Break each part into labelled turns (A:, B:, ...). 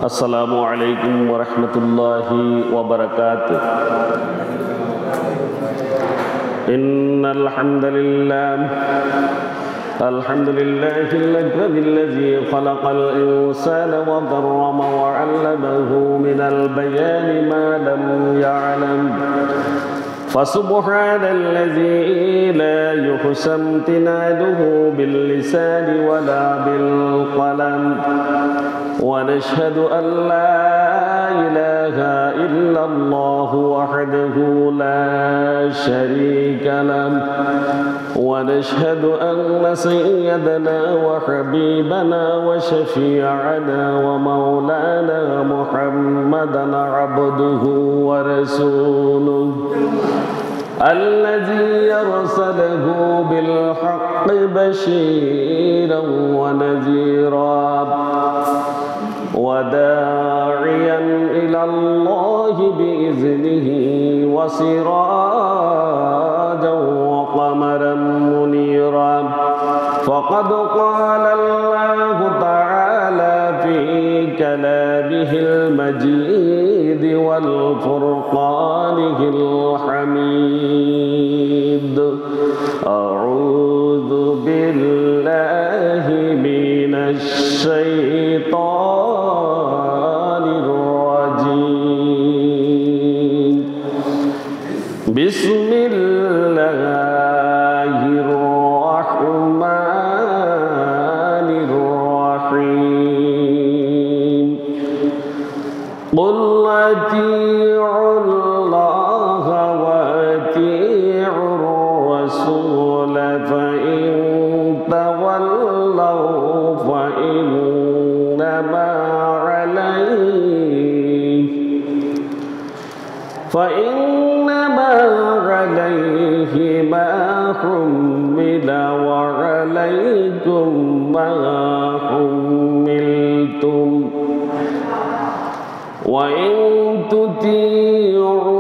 A: السلام عليكم ورحمة الله وبركاته. إن الحمد لله الذي خلق الإنسان وكرم وعلمه من البيان ما لم يعلم فسبحان الذي لا يحصى امتنانه باللسان ولا بالقلم ونشهد أن لا إله إلا الله وحده لا شريك له ونشهد أن سيدنا وحبيبنا وشفيعنا ومولانا محمدا عبده ورسوله الذي أرسله بالحق بشيرا ونذيرا وداعيا إلى الله بإذنه وسراجا وقمرا منيرا فقد قال الله تعالى في كلامه المجيد والفرقانه الحميد أعوذ بالله من الشيطان الرجيم بسم الله الرحمن الرحيم قل أطيعوا الله وأطيعوا الرسول فإن تولوا فإنما عليه ما حمل وعليكم ما حملتم وإن تطيعوه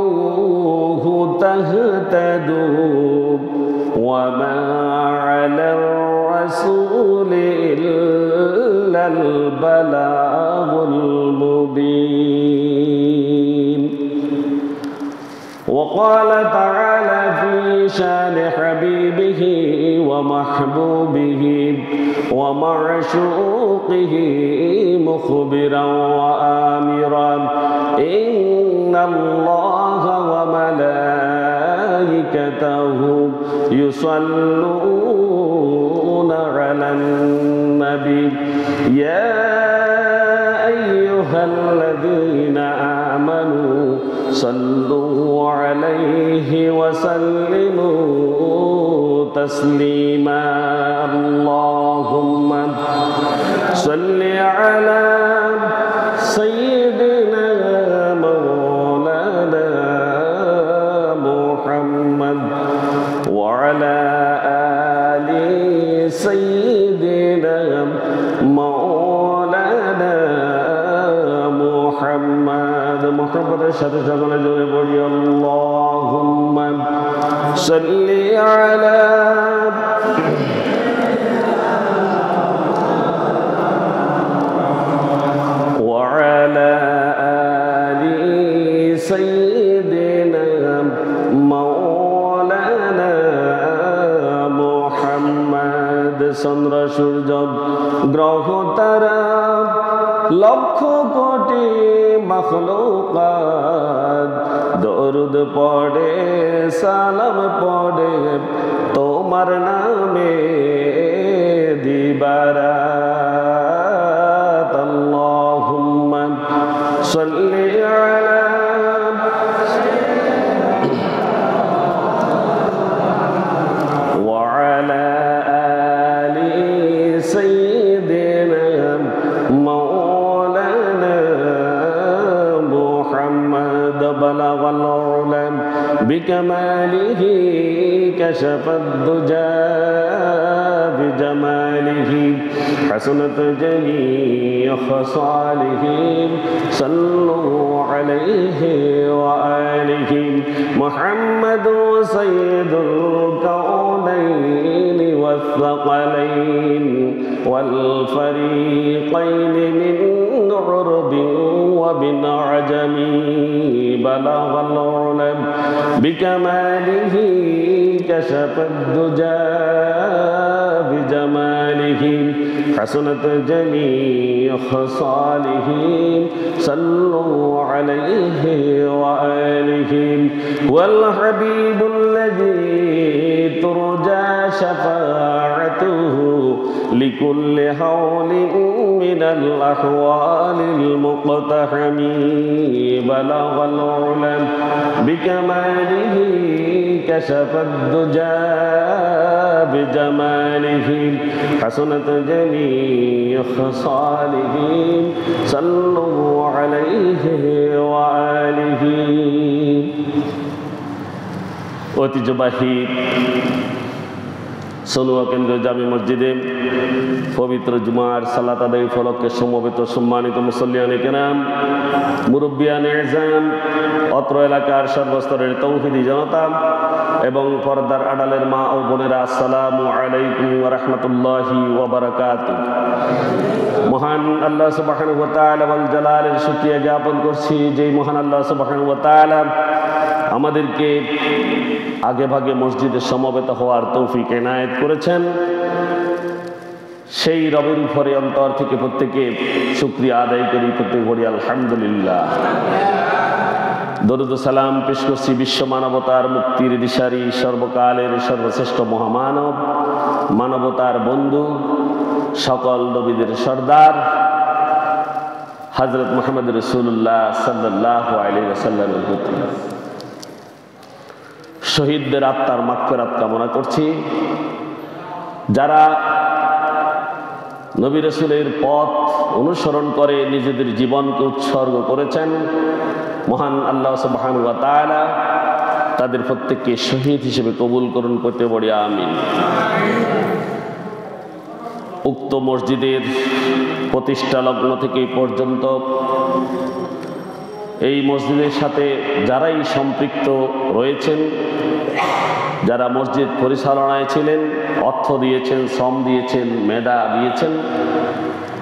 A: تهتدوا وما على الرسول إلا البلاغ المبين. وقال تعالى في شان حبيبه ومحبوبه ومعشوقه مخبرا وآمرا إن الله وملائكته يصلون على النبي يا أيها الذين آمنوا صلوا عليه وسلموا تسليما اللهم صل على سيدنا مولانا محمد وعلى آل سيدنا مولانا محمد محبতের সাথে সকলে জোরে পড়ি আল্লাহুম্মা সাল্লি আলা ওয়া আলা আলি সাইয়্যিদিনা মাওলানা মুহাম্মদ চন্দ্র সূর্য গ্রহ তারা লক্ষ কোটি মখলুকাত দরুদ পড়ে সালাম পড়ে তোমার নামে দিবারাত আল্লাহুম্মা সাল্লি আলা ওয়া আলা আলি সাইয়্যিদিনা بلغ العلم بكماله كشف الدجى بجماله حسنت جميع خصاله صلوا عليه وآله محمد سيد الكونين والثقلين والفريقين من عرب ومن عجم بلغ العلم بكماله كشف الدجى بجماله حسنت جميع خصاله صلوا عليه وآله والحبيب الذي ترجى شفاعته لكل حول من الأحوال المقتحم بلغ العلم بكماله كشف الدجى بجماله حسنت جميع خصاله صلوا عليه وآله ঐতিহ্যবাহী সনুয়া কেন্দ্রীয় জামে মসজিদে পবিত্র জুমার সালাত আদায় উপলক্ষে সমবেত সম্মানিত মুসল্লিয়ানে কেরাম, মুরব্বিয়ানে এজাম, অত্র এলাকার সর্বস্তরের তৌহিদি জনতা এবং পর্দার আড়ালের মা ও বোনেরা, আসসালামু আলাইকুম ওয়া রাহমাতুল্লাহি ওয়া বারাকাতুহু। মহান আল্লাহ সুবহানাহু ওয়া তাআলা ওয়াল জালালের শুকরিয়া জ্ঞাপন করছি, যেই মহান আল্লাহ সুবহানাহু ওয়া তাআলা আমাদেরকে আগে ভাগে মসজিদে সমবেত হওয়ার তৌফিক এনায়েত করেছেন। সেই রবের উপরে অন্তর থেকে প্রত্যেকে শুকরিয়া আদায় করি, প্রত্যেকে বলি আলহামদুলিল্লাহ। দরুদ ও সালাম পেশ করছি বিশ্ব মানবতার মুক্তির দিশারি, সর্বকালের সর্বশ্রেষ্ঠ মহামানব, মানবতার বন্ধু, সকল নবীদের সর্দার হযরত মুহাম্মদ রাসূলুল্লাহ সাল্লাল্লাহু আলাইহি ওয়াসাল্লামের প্রতি শহীদদের আত্মার মাগফিরাত কামনা করছি। যারা নবী রাসূলের পথ অনুসরণ করে নিজেদের জীবনকে উৎসর্গ করেছেন, মহান আল্লাহ সুবহানাহু ওয়া তাআলা তাদের প্রত্যেককে শহীদ হিসেবে কবুল করুন, করতে বলি আমিন। উক্ত মসজিদের প্রতিষ্ঠা লগ্ন থেকে পর্যন্ত এই মসজিদের সাথে যারাই সম্পৃক্ত রয়েছেন, যারা মসজিদ পরিচালনায় ছিলেন, অর্থ দিয়েছেন, শ্রম দিয়েছেন, মেধা দিয়েছেন,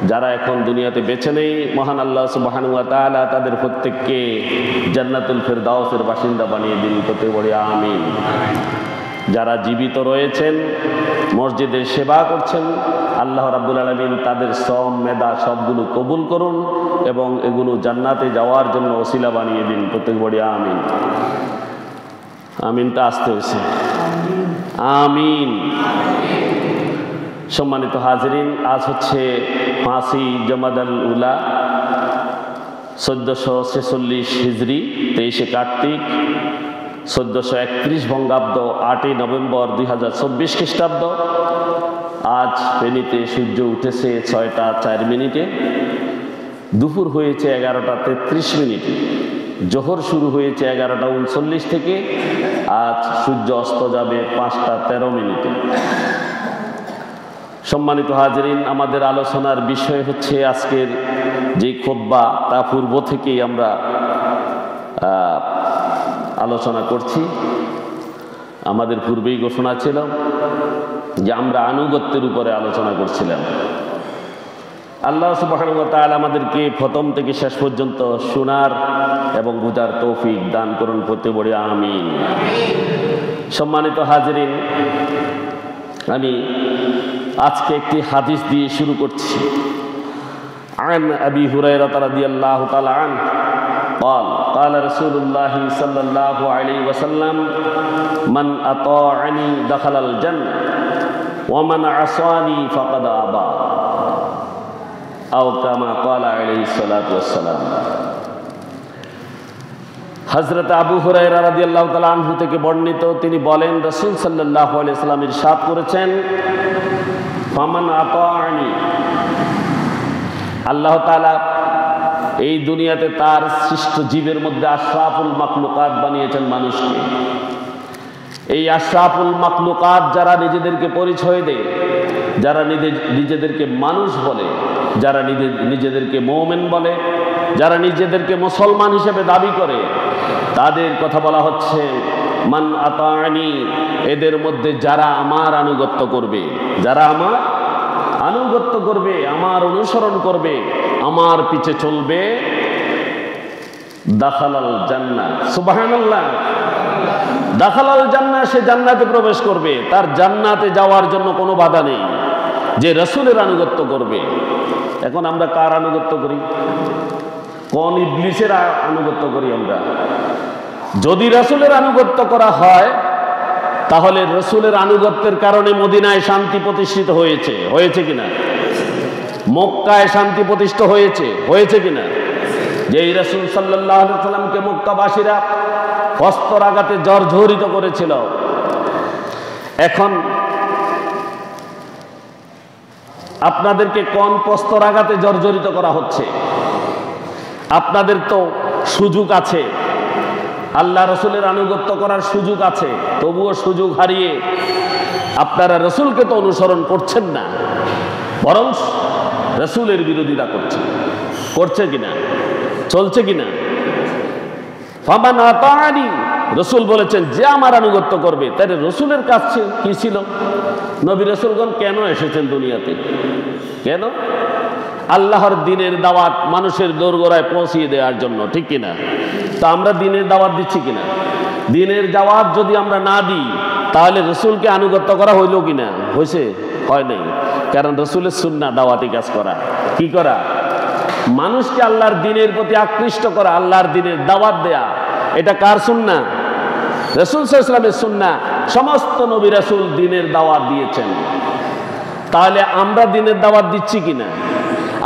A: যারা এখন দুনিয়াতে বেঁচে নেই, মহান আল্লাহ সুবহানাহু ওয়া তাআলা তাদের প্রত্যেককে জান্নাতুল ফেরদাউসের বাসিন্দা বানিয়ে দিন, করতে বলি আমিন। যারা জীবিত রয়েছেন, মসজিদের সেবা করছেন, আল্লাহ রাব্বুল আলামিন তাদের শ্রম মেধা সবগুলো কবুল করুন এবং এগুলো জান্নাতে যাওয়ার জন্য ওসিলা বানিয়ে দিন, প্রত্যেক বলি আমিন। আমিনটা আসতে হয়েছে, আমিন। সম্মানিত হাজিরিন, আজ হচ্ছে 5ই জমাদাল উলা 1446 হিজরি, 23শে কার্তিক 1431 বঙ্গাব্দ, 8ই নভেম্বর 2024 খ্রিস্টাব্দ। আজ ফেনীতে সূর্য উঠেছে 6টা 4 মিনিটে, দুপুর হয়েছে 11টা 33 মিনিটে, জোহর শুরু হয়েছে 11টা 39 থেকে, আজ সূর্য অস্ত যাবে 5টা 13 মিনিটে। সম্মানিত হাজিরিন, আমাদের আলোচনার বিষয় হচ্ছে আজকের যে খুতবা, তা পূর্ব থেকেই আমরা আলোচনা করছি। আমাদের পূর্বেই ঘোষণা ছিল যে আমরা আনুগত্যের উপরে আলোচনা করছিলাম। আল্লাহ সুবহানাহু ওয়া তাআলা আমাদেরকে প্রথম থেকে শেষ পর্যন্ত শোনার এবং বুঝার তৌফিক দান করুন, করতে বলি আমিন। সম্মানিত হাজিরিন, আমি আজকে একটি হাদিস দিয়ে শুরু করছি। আন আবি হুরায়রা রাদিয়াল্লাহু তাআলা আনহু قال قال رسول الله صلى الله عليه وسلم من أطاعني دخل الجنة ومن عصاني فقد أبى أو كما قال عليه الصلاة والسلام। হযরত আবু হুরায়রা রাদিয়াল্লাহু তাআলা আনহু থেকে বর্ণিত, তিনি বলেন, রাসূল সাল্লাল্লাহু আলাইহি ওয়াসাল্লাম ইরশাদ করেছেন, ফামান আতাআনি, আল্লাহ তাআলা এই দুনিয়াতে তার সৃষ্ট জীবের মধ্যে আশরাফুল মাখলুকাত বানিয়েছেন মানুষকে। এই আশরাফুল মাখলুকাত যারা নিজেদেরকে পরিচয় দেয়, যারা নিজেদেরকে মানুষ বলে, যারা নিজেদেরকে মুমিন বলে, যারা নিজেদেরকে মুসলমান হিসেবে দাবি করে, তাদের কথা বলা হচ্ছে মান আতানি, এদের মধ্যে যারা আমার আনুগত্য করবে, যারা আমার আনুগত্য করবে, আমার অনুসরণ করবে, আমার পিছে চলবে, দাখালাল জান্নাহ। সুবহানাল্লাহ। দাখালাল জান্নাহ, সে জান্নাতে প্রবেশ করবে। তার জান্নাতে যাওয়ার জন্য কোনো বাধা নেই, যে রাসূলের আনুগত্য করবে। এখন আমরা কার আনুগত্য করি? কোন ইবলিসের আনুগত্য করি আমরা? যদি রাসূলের আনুগত্য করা হয়, তাহলে রাসূলের আনুগত্যের কারণে মদিনায় শান্তি প্রতিষ্ঠিত হয়েছে, হয়েছে কিনা? মক্কায় শান্তি প্রতিষ্ঠা হয়েছে, হয়েছে কিনা? যেই রাসূল সাল্লাল্লাহু আলাইহি ওয়াসাল্লামকে মক্কাবাসীরা অস্ত্র আঘাতে জর্জরিত করেছিল, এখন আপনাদেরকে কোন অস্ত্র আঘাতে জর্জরিত করা হচ্ছে? আপনাদের তো সুযোগ আছে, আল্লাহ রসুলের আনুগত্য করার সুযোগ আছে, তবুও সুযোগ হারিয়ে আপনারা রসুলকে তো অনুসরণ করছেন না, বরং রসুলের বিরোধিতা করছেন। করছে কিনা? চলছে কিনা? ফামান আতানি, রসুল বলেছেন যে আমার আনুগত্য করবে। তাহলে রসুলের কাজ কি ছিল? নবী রসুলগণ কেন এসেছেন দুনিয়াতে? কেন? আল্লাহর দ্বীনের দাওয়াত মানুষের দোরগোড়ায় পৌঁছিয়ে দেওয়ার জন্য, ঠিক কিনা? তা আমরা দ্বীনের দাওয়াত দিচ্ছি কিনা? দ্বীনের দাওয়াত যদি আমরা না দিই, তাহলে রসুলকে আনুগত্য করা হইল কিনা? হয়েছে? হয় নাই। কারণ রসুলের সুন্নাহ দাওয়াতি কাজ করা, কি করা? মানুষকে আল্লাহর দ্বীনের প্রতি আকৃষ্ট করা, আল্লাহর দ্বীনের দাওয়াত দেয়া। এটা কার সুন্নাহ? রাসূল সাল্লাল্লাহু আলাইহি ওয়াসাল্লামের সুন্নাহ। সমস্ত নবী রাসূল দ্বীনের দাওয়াত দিয়েছেন। তাহলে আমরা দ্বীনের দাওয়াত দিচ্ছি কিনা?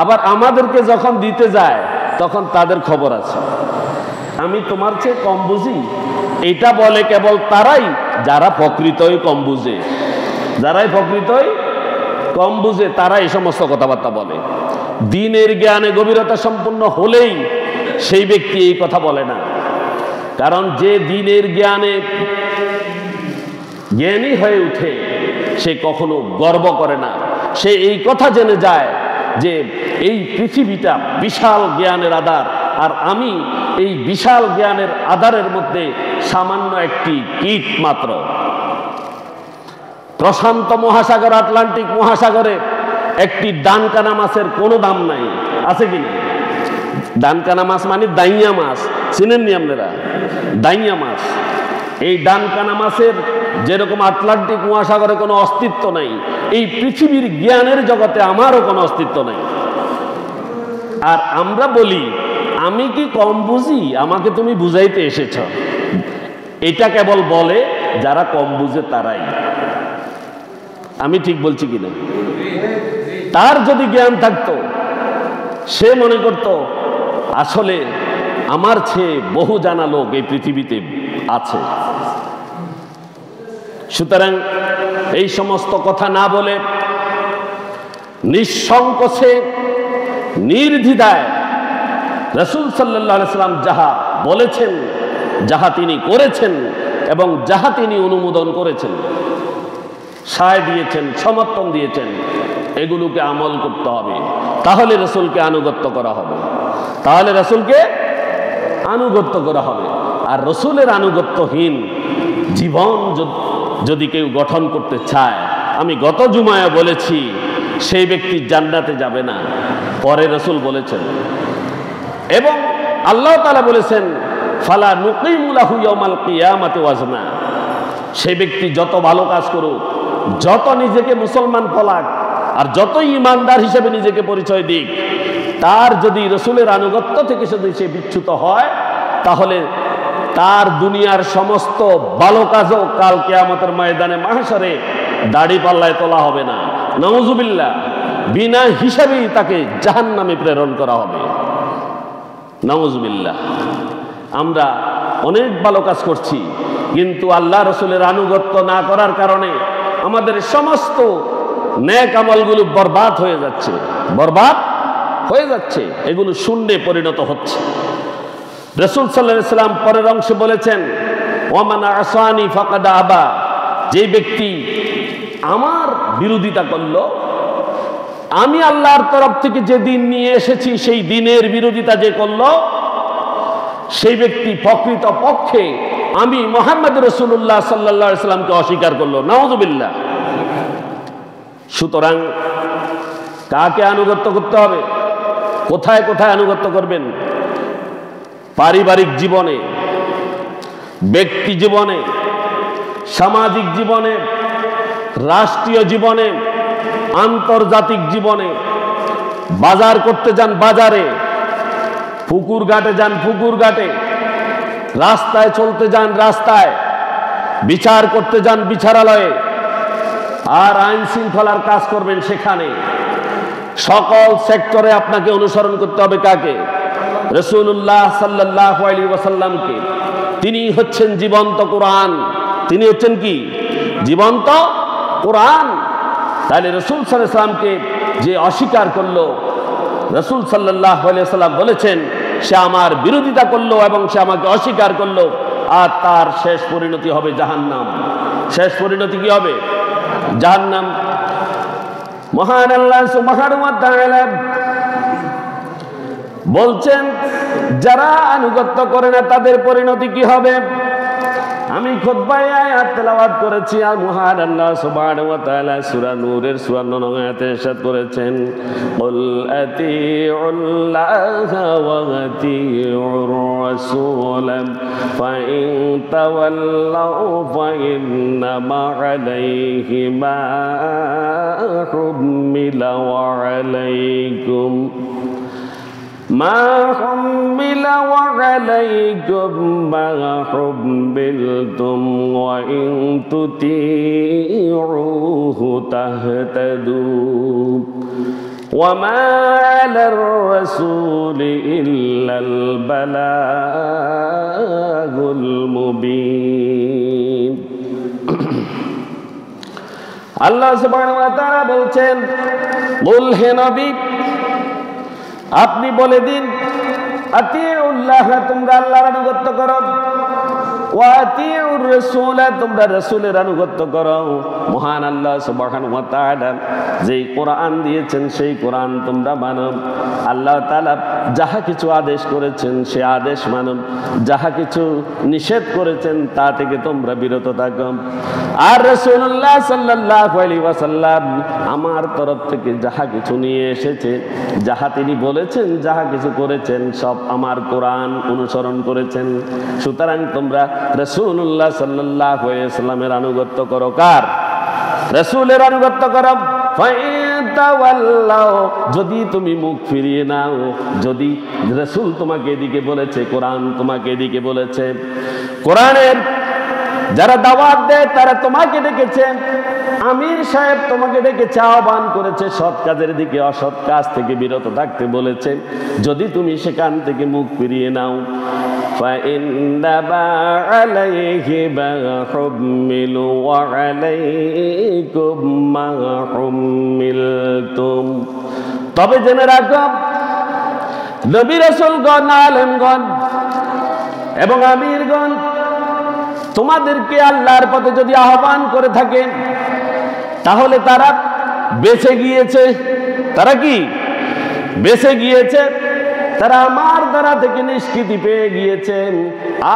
A: আবার আমাদেরকে যখন দিতে যায়, তখন তাদের খবর আছে, আমি তোমার চেয়ে কম বুঝি। এটা বলে কেবল তারাই যারা প্রকৃতই কম বুঝে। যারাই প্রকৃতই কম বুঝে তারা এই সমস্ত কথাবার্তা বলে। দ্বীনের জ্ঞানে গভীরতা সম্পন্ন হলেই সেই ব্যক্তি এই কথা বলে না। কারণ যে দ্বীনের জ্ঞানে জ্ঞানী হয়ে উঠে, সে কখনো গর্ব করে না। সে এই কথা জেনে যায় যে এই পৃথিবীটা বিশাল জ্ঞানের আধার, আর আমি এই বিশাল জ্ঞানের আধারের মধ্যে সামান্য একটি কীট মাত্র। প্রশান্ত মহাসাগর, আটলান্টিক মহাসাগরে একটি ডানকানা মাছের কোনো দাম নাই, আছে কিনা? ডানকানা মাছ মানে দাইয়া মাছ, চিনেননি আপনারা? দাইয়া মাছ। এই ডানকানা মাছের যেরকম আটলান্টিক মহাসাগরে কোনো অস্তিত্ব নাই, এই পৃথিবীর জ্ঞানের জগতে আমারও কোনো অস্তিত্ব নাই। আর আমরা বলি, আমি কি কম বুঝি, আমাকে তুমি বুঝাইতে এসেছ। এটা কেবল বলে যারা কম বুঝে তারাই। আমি ঠিক বলছি কিনা? তার যদি জ্ঞান থাকতো, সে মনে করত আসলে আমার চেয়ে বহু জানা লোক এই পৃথিবীতে আছে। সুতরাং এই সমস্ত কথা না বলে নিঃসংকোচে নির্দ্বিধায় রাসূল সাল্লাল্লাহু আলাইহি ওয়াসাল্লাম যাহা বলেছেন, যাহা তিনি করেছেন এবং যাহা তিনি অনুমোদন করেছেন, সায় দিয়েছেন, সমর্থন দিয়েছেন, এগুলোকে আমল করতে হবে। তাহলে রাসূলকে আনুগত্য করা হবে, তাহলে রাসূলকে আনুগত্য করা হবে। আর রাসূলের আনুগত্যহীন জীবন যদি কেউ গঠন করতে চায়, আমি গত জুমায় বলেছি, সেই ব্যক্তি জান্নাতে যাবে না। পরে রাসূল বলেছেন, এবং আল্লাহ তাআলা বলেছেন, ফালা নুকিমু লাহু ইয়াউমাল কিয়ামাতি ওয়াজনা। সেই ব্যক্তি যত ভালো কাজ করুক, যত নিজেকে মুসলমান বলাক, আর যত ইমানদার হিসেবে নিজেকে পরিচয় দিক, তার যদি রাসূলের আনুগত্য থেকে যদি সে বিচ্যুত হয়, তাহলে তার দুনিয়ার সমস্ত ভালো কাজও কাল কিয়ামতের ময়দানে মাহশরে দাড়ি পাল্লায় তোলা হবে না। নাউজুবিল্লাহ। বিনা হিসাবেই তাকে জাহান্নামে প্রেরণ করা হবে। নাউজুবিল্লাহ। আমরা অনেক ভালো কাজ করছি, কিন্তু আল্লাহ রাসূলের আনুগত্য না করার কারণে আমাদের সমস্ত নেক আমলগুলো বরবাদ হয়ে যাচ্ছে, বরবাদ হয়ে যাচ্ছে, এগুলো শূন্যে পরিণত হচ্ছে। রাসূল সাল্লাল্লাহু আলাইহি ওয়াসাল্লাম পরের অংশে বলেছেন, ওয়ামান আসানি ফাকাদ আবা। যে ব্যক্তি আমার বিরোধিতা করলো, আমি আল্লাহর তরফ থেকে যে দিন নিয়ে এসেছি সেই দিনের বিরোধিতা যে করলো, সেই ব্যক্তি প্রকৃত পক্ষে আমি মুহাম্মদ রাসূলুল্লাহ সাল্লাল্লাহু আলাইহি সাল্লামকে অস্বীকার করলো, নাউযুবিল্লাহ। সুতরাং কাকে আনুগত্য করতে হবে, কোথায় কোথায় আনুগত্য করবেন? পারিবারিক জীবনে, ব্যক্তি জীবনে, সামাজিক জীবনে, রাষ্ট্রীয় জীবনে, আন্তর্জাতিক জীবনে, বাজার করতে যান বাজারে, পুকুর ঘাটে যান পুকুর ঘাটে, রাস্তায় চলতে যান রাস্তায়, বিচার করতে যান বিচারালয়ে, আর আইন শৃঙ্খলার কাজ করবেন সেখানে। সকল সেক্টরে আপনাকে অনুসরণ করতে হবে কাকে? রাসূলুল্লাহ সাল্লাল্লাহু আলাইহি ওয়াসাল্লামকে। তিনি হচ্ছেন জীবন্ত কোরআন। তিনি হচ্ছেন কি? জীবন্ত কোরআন। তাহলে রাসূল সাল্লাল্লাহু আলাইহি ওয়াসাল্লামকে যে অস্বীকার করলো, রাসূল সাল্লাল্লাহু আলাইহি ওয়াসাল্লাম বলেছেন সে আমার বিরোধিতা করলো এবং সে আমাকে অস্বীকার করলো, আর তার শেষ পরিণতি হবে জাহান্নাম। শেষ পরিণতি কি হবে? জাহান্নাম। মহান আল্লাহ সুবহানাহু ওয়া তাআলা বলছেন যারা আনুগত্য করে না তাদের পরিণতি কি হবে? আমি খুতবায় আয়াত তেলাওয়াত করেছি, আর মহান আল্লাহ সুবহানাহু ওয়া তাআলা সূরা নূরের 54 নং আয়াতে ইরশাদ করেছেন, কুল আতিউল্লাহা ওয়া আতিউর রাসূল ফাইন তাওয়াল্লাউ ফাইন্নামা আলাইহি মা হুমিলা ওয়া আলাইকুম মা হুমিলা ওয়া আলাইকুম মা হুমিলতুম ওয়া ইন তুতিউহু তাহতাদু ওয়া মা আলার রাসূলি ইল্লাল বালাগুল মুবিন। আল্লাহ সুবহানাহু ওয়া তাআলা বলছেন, বল হে নবী আপনি বলে দিন, আতিউল্লাহ তোমরা আল্লাহর আনুগত্য করো, ওয়া আতিউর রাসূল তোমরা রাসূলের আনুগত্য করো। মহান আল্লাহ সুবহানাহু ওয়া তাআলা যেই কোরআন দিয়েছেন সেই কোরআন তোমরা মানো। আল্লাহ তাআলা যাহা কিছু আদেশ করেছেন সে আদেশ মানো, যাহা কিছু নিষেধ করেছেন তা থেকে তোমরা বিরত থাকো। আর রাসূলুল্লাহ সাল্লাল্লাহু আলাইহি ওয়াসাল্লাম আমার তরফ থেকে যাহা কিছু নিয়ে এসেছে, যাহা তিনি বলেছেন, যাহা কিছু করেছেন সব আমার কোরআন অনুসরণ করেছেন। সুতরাং তোমরা রাসূলুল্লাহ সাল্লাল্লাহু আলাইহি ওয়াসাল্লামের আনুগত্য করো। কার? রাসূলের আনুগত্য করো। যদি তুমি মুখ ফিরিয়ে নাও, যদি রাসূল তোমাকে এদিকে বলেছে, কোরআন তোমাকে এদিকে বলেছে, কোরআনের যারা দাওয়াত দেয় তারা তোমাকে ডেকেছে, আমির সাহেব তোমাকে ডেকেছে, আহ্বান করেছে সৎ কাজের দিকে, অসৎ কাজ থেকে বিরত থাকতে বলেছে, যদি তুমি সেখান থেকে মুখ ফিরিয়ে নাও, فإنما عليه ما حملوا وعليكم ما حملتم। তবে জেনে রাখো নবী রাসূলগণ, আলেমগণ এবং আমিরগণ তোমাদেরকে আল্লাহর পথে যদি আহ্বান করে থাকেন তাহলে তারা বেঁচে গিয়েছে। তারা কি? বেঁচে গিয়েছে। তারা আমার দ্বারা থেকে নিষ্কৃতি পেয়ে গিয়েছেন।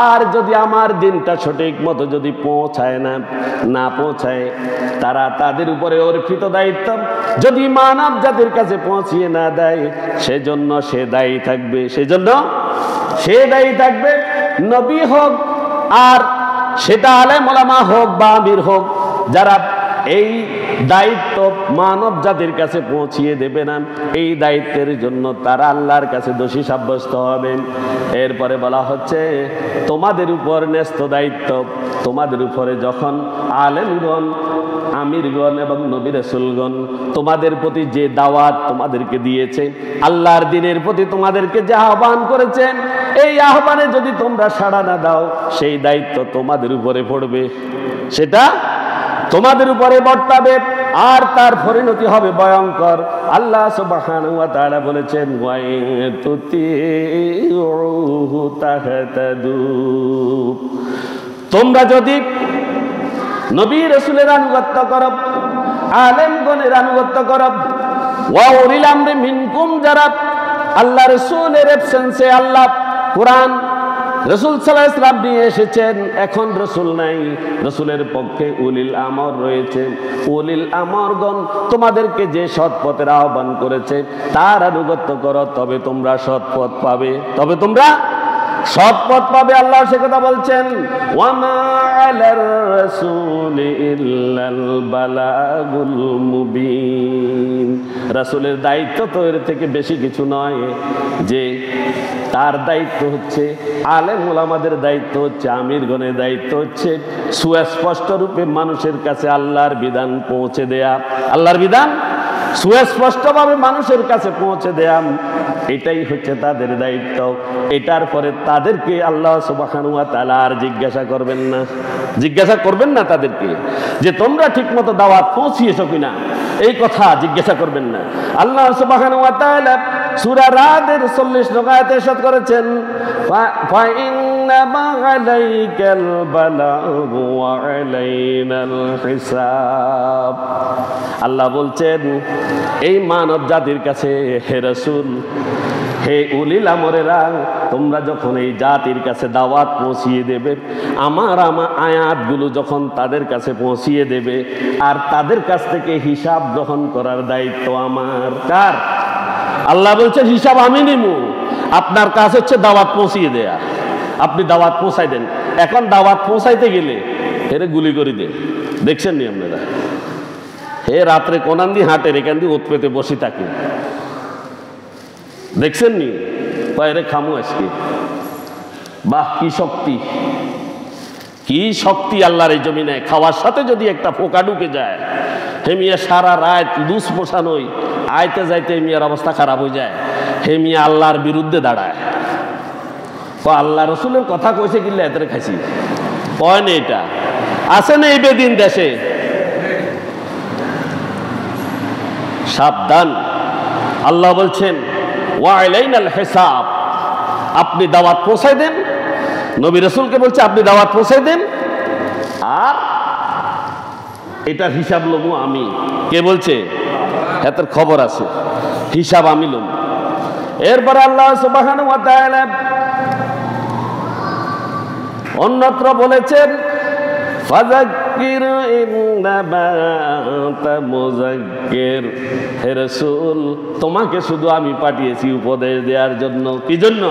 A: আর যদি আমার দিনটা সঠিক মতো যদি না পৌঁছায় তারা তাদের উপরে অর্পিত দায়িত্ব যদি মানব জাতির কাছে পৌঁছিয়ে না দেয় সেজন্য সে দায়ী থাকবে। সেজন্য সে দায়ী থাকবে, নবী হোক আর সেটা আলেম ওলামা হোক বা আমির হোক, যারা এই দায়িত্ব মানব জাতির কাছে পৌঁছিয়ে দেবে না, এই দায়িত্বের জন্য তারা আল্লাহর কাছে দোষী সাব্যস্ত হবেন। এরপরে বলা হচ্ছে তোমাদের উপর ন্যস্ত দায়িত্ব, তোমাদের উপরে যখন আলেমগণ, আমিরগণ এবং নবী রাসূলগণ তোমাদের প্রতি যে দাওয়াত তোমাদেরকে দিয়েছে, আল্লাহর দ্বীনের প্রতি তোমাদেরকে যে আহ্বান করেছেন, এই আহ্বানে যদি তোমরা সাড়া না দাও সেই দায়িত্ব তোমাদের উপরে পড়বে, সেটা তোমাদের উপরে বর্তাবে, আর তার পরিণতি হবে ভয়ঙ্কর। আল্লাহ সুবহানাহু ওয়া তাআলা বলেছেন, ওয়া ইন তুতিউহু তাহতাদু। তোমরা যদি নবী রাসূলের আনুগত্য করো, আলেমগণের আনুগত্য করো, ওয়া উলিল আমরি মিনকুম, যারা আল্লাহ রাসূলের অ্যাবসেন্সে, আল্লাহ কোরআন রাসূল সাল্লাল্লাহু আলাইহি ওয়াসাল্লাম নিয়ে এসেছেন, এখন রাসূল নাই, রাসূলের পক্ষে উলিল আমর রয়েছে। উলিল আমরগণ তোমাদেরকে যে সৎ পথের আহ্বান করেছে তার আনুগত্য করো, তবে তোমরা সৎ পথ পাবে, তবে তোমরা সৎ পথ পাবে। আল্লাহ সে কথা বলছেন, ওয়ামা আলার রাসূলি ইল্লাল বালাগুল মুবিন। রাসূলের দায়িত্ব তো এর থেকে বেশি কিছু নয়, যে তার দায়িত্ব হচ্ছে, আলেম ওলামাদের দায়িত্ব হচ্ছে, আমিরগণের দায়িত্ব হচ্ছে সুস্পষ্ট রূপে মানুষের কাছে আল্লাহর বিধান পৌঁছে দেয়া। আল্লাহর বিধান সুস্পষ্টভাবে মানুষের কাছে পৌঁছে দেয়া, এটাই হচ্ছে তাদের দায়িত্ব। এটার পরে তাদেরকে আল্লাহ সুবহানাহু ওয়া তাআলা আর জিজ্ঞাসা করবেন না, জিজ্ঞাসা করবেন না তাদেরকে যে তোমরা ঠিকমতো দাওয়াত পৌঁছিয়েছো কিনা, এই কথা জিজ্ঞাসা করবেন না। আল্লাহ সুবহানাহু ওয়া তাআলা সূরা রাদের 40 নং আয়াতে ইরশাদ করেছেন, ফা ইন্নামা আলাইকাল বালাগু ওয়া আলাইনাল হিসাব। আল্লাহ বলছেন, এই মানব জাতির কাছে হে রাসূল, হে উলিল আমরেরা, তোমরা যখন এই জাতির কাছে দাওয়াত পৌঁছিয়ে দেবে, আমার আয়াতগুলো যখন তাদের কাছে পৌঁছিয়ে দেবে, আর তাদের কাছ থেকে হিসাব গ্রহণ করার দায়িত্ব আমার। কার? আল্লাহ বলছেন হিসাব আমি নিব, আপনার কাজ হচ্ছে দাওয়াত পৌঁছিয়ে দেয়া। আপনি দাওয়াত পৌঁছাই দেন। এখন দাওয়াত পৌঁছাইতে গেলে এরে গুলি করে দেন। দেখছেন নি আপনারা? হে রাত্রে কোনান দিয়ে হাঁটের, এখান দিয়ে ওত পেতে বসে থাকে, দেখছেন নি? বাইরে খামু আজকে। বাহ, কি শক্তি, কি শক্তি আল্লাহর এই জমিনে। খাওয়ার সাথে যদি একটা পোকা ঢুকে যায়, হেমিয়া সারা রাত লুস পোষানোই, আইতে যাইতে মিয়ার অবস্থা খারাপ হয়ে যায়। হেমিয়া আল্লাহর বিরুদ্ধে দাঁড়ায়। তো আল্লাহ রসুলের কথা কইছে কিনলে এতে খাইছি, কয় না এটা আছে না এই বেদিন দেশে? সাবধান। আল্লাহ বলছেন ওয়া আলাইনাল হিসাব, আপনি দাওয়াত পৌঁছাই দেন। নবী রাসূলকে বলছে আপনি দাওয়াত পৌঁছাই দেন, আর এটার হিসাব লমু আমি। কে বলছে? এটার খবর আছে, হিসাব আমি লমু। এরপরে আল্লাহ সুবহানাহু ওয়া তাআলা অন্যত্র বলেছেন, ফাযাক্কির ইন্নামা আনতা মুযাক্কির। হে রাসূল, তোমাকে শুধু আমি পাঠিয়েছি উপদেশ দেওয়ার জন্য। কি জন্য?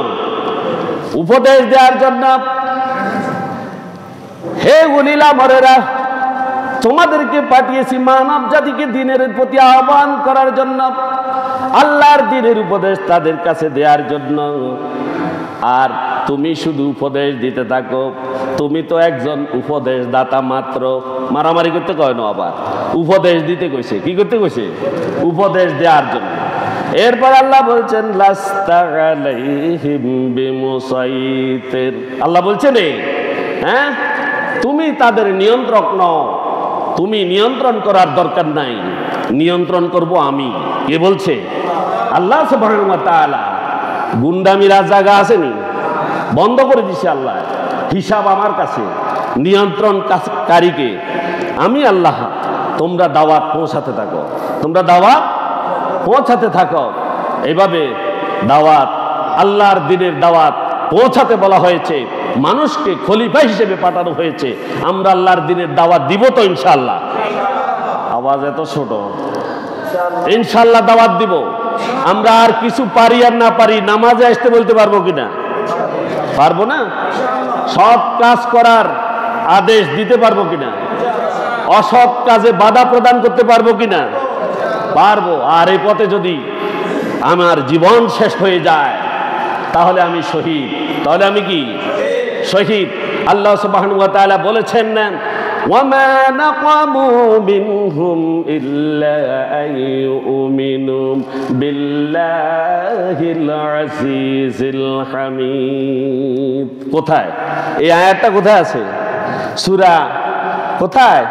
A: উপদেশ দেওয়ার জন্য। হে উলিল আমরেরা, তোমাদেরকে পাঠিয়েছি মানব জাতিকে দিনের প্রতি আহ্বান করার জন্য, আল্লাহর দিনের উপদেশ তাদের কাছে দেওয়ার জন্য। আর তুমি শুধু উপদেশ দিতে থাকো। তুমি তো একজন উপদেশ দাতা মাত্র। মারামারি করতে কয় না, আবার উপদেশ দিতে কইছে। কি করতে কইছে? উপদেশ দেওয়ার জন্য। এরপর আল্লাহ বলছেন লাস্তা আলাইহিম বিমুসাইতির। আল্লাহ বলছেন হ্যাঁ, তুমি তাদের নিয়ন্ত্রক নও, তুমি নিয়ন্ত্রণ করার দরকার নাই, নিয়ন্ত্রণ করব আমি। কে বলছে? আল্লাহ সুবহানাহু ওয়া তাআলা। গুন্ডামিরা জায়গা আসেনি, বন্ধ করে দিছে আল্লাহ। হিসাব আমার কাছে, নিয়ন্ত্রণকারীকে আমি আল্লাহ। তোমরা দাওয়াত পৌঁছাতে থাকো, তোমরা দাওয়াত পৌঁছাতে থাকো। এইভাবে দাওয়াত, আল্লাহর দিনের দাওয়াত পৌঁছাতে বলা হয়েছে। মানুষকে খলিফা হিসেবে পাঠানো হয়েছে। আমরা আল্লাহর দিনের দাওয়াত দিব তো ইনশাআল্লাহ। আওয়াজ এত ছোট, ইনশাআল্লাহ দাওয়াত দিব। আমরা আর কিছু পারি আর না পারি, নামাজে আসতে বলতে পারবো কিনা? পারবো না। সৎ কাজ করার আদেশ দিতে পারবো কিনা? অসৎ কাজে বাধা প্রদান করতে পারবো কিনা? পারবো। আর এই পথে যদি আমার জীবন শেষ হয়ে যায়, তাহলে আমি শহীদ। তাহলে আমি কি? শহীদ। আল্লাহ সুবহানাহু ওয়া তাআলা বলেছেন না, وَمَا نَقَمُوا مِنْهُمْ إِلَّا أَنْ يُؤْمِنُوا بِاللَّهِ الْعَزِيزِ الْحَمِيدِ। কোথায় এই আয়াতটা? কোথায় আছে? সূরা কোথায়?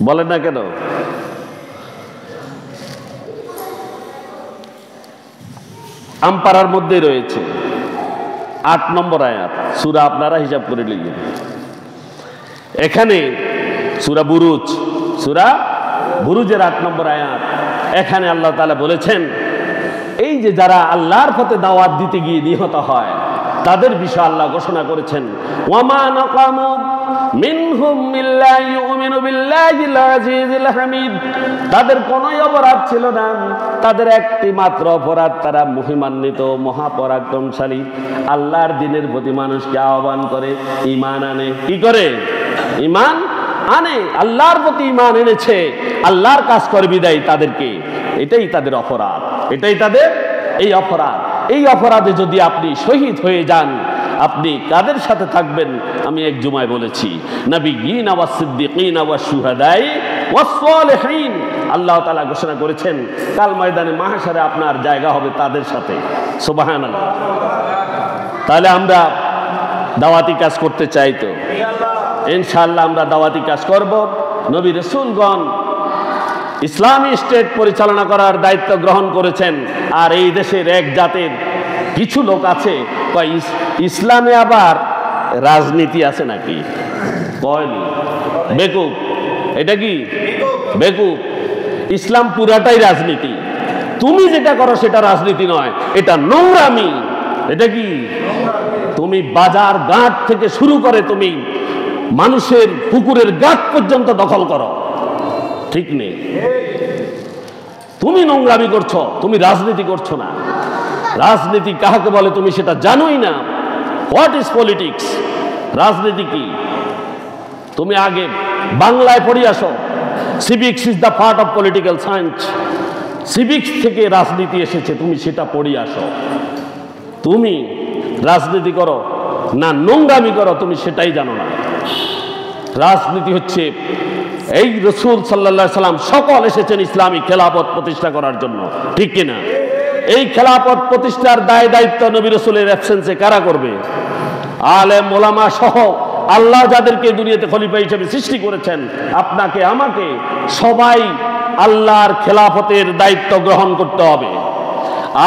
A: বলেন না কেন? আমপারার মধ্যে রয়েছে 8 নম্বর আয়াত। সূরা আপনারা হিসাব করে লিখবেন। এখানে সূরা বুরুজ, সূরা বুরুজের 8 নম্বর আয়াত। এখানে আল্লাহ তাআলা বলেছেন, এই যে যারা আল্লাহর পথে দাওয়াত দিতে গিয়ে নিহত হয় তাদের বিষয়ে আল্লাহ ঘোষণা করেছেন, ওয়ামা নাকামু মিনহুম ইল্লা ইউমিনু বিল্লাহিল আজিজিল হামিদ। তাদের কোনোই অপরাধ ছিল না, তাদের একটি মাত্র অপরাধ, তারা মহিমান্বিত মহাপরাক্রমশালী আল্লাহর দ্বীনের প্রতি মানুষকে আহ্বান করে, ঈমান আনে। কি করে? ঈমান আনে, আল্লাহর প্রতি ঈমান এনেছে, আল্লাহর কাজ করে বিদায় তাদেরকে, এটাই তাদের অপরাধ, এটাই তাদের এই অপরাধ। এই অপরাধে যদি আপনি শহীদ হয়ে যান, আপনি কাদের সাথে থাকবেন? আমি এক জুমায় বলেছি, নবিয়্যিন ওয়াস সিদ্দিকিন ওয়াস শুহাদাই ওয়াস সালিহিন। আল্লাহ তাআলা ঘোষণা করেছেন কাল ময়দানে মাহশারে আপনার জায়গা হবে তাদের সাথে। সুবহানাল্লাহ। তাহলে আমরা দাওয়াতি কাজ করতে চাই তো ইনশাআল্লাহ আমরা দাওয়াতি কাজ করব। নবী রাসূলগণ ইসলামী স্টেট পরিচালনা করার দায়িত্ব গ্রহণ করেছেন, আর এই দেশের এক জাতের কিছু লোক আছে কয় ইসলামে আবার রাজনীতি আছে নাকি? কয়নি, বেকুব। এটা কি বেকুব? ইসলাম পুরাটাই রাজনীতি। তুমি যেটা করো সেটা রাজনীতি নয়, এটা নোংরামি। এটা কি? তুমি বাজার ঘাট থেকে শুরু করে তুমি মানুষের পুকুরের ঘাট পর্যন্ত দখল করো, ঠিক নেই। তুমি নোংরামি করছো, তুমি রাজনীতি করছো না। রাজনীতি কাহাকে বলে তুমি সেটা জানোই না। What is politics? রাজনীতি কি? তুমি আগে বাংলায় পড়ে আসো, civics is the part of political science. Civics থেকে রাজনীতি এসেছে, তুমি সেটা পড়ে আসো। তুমি রাজনীতি করো না নোংরামি করো, তুমি সেটাই জানো না। রাজনীতি হচ্ছে, এই রাসূল সাল্লাল্লাহু আলাইহি সাল্লাম সকল এসেছেন ইসলামী খেলাফত প্রতিষ্ঠা করার জন্য, ঠিক কিনা? এই খেলাফত প্রতিষ্ঠার দায় দায়িত্ব নবী রাসূলের অ্যাবসেন্সে কারা করবে? আলেম ওলামা সহ আল্লাহ যাদেরকে দুনিয়াতে খলিফা হিসেবে সৃষ্টি করেছেন, আপনাকে আমাকে, সবাই আল্লাহর খেলাফতের দায়িত্ব গ্রহণ করতে হবে।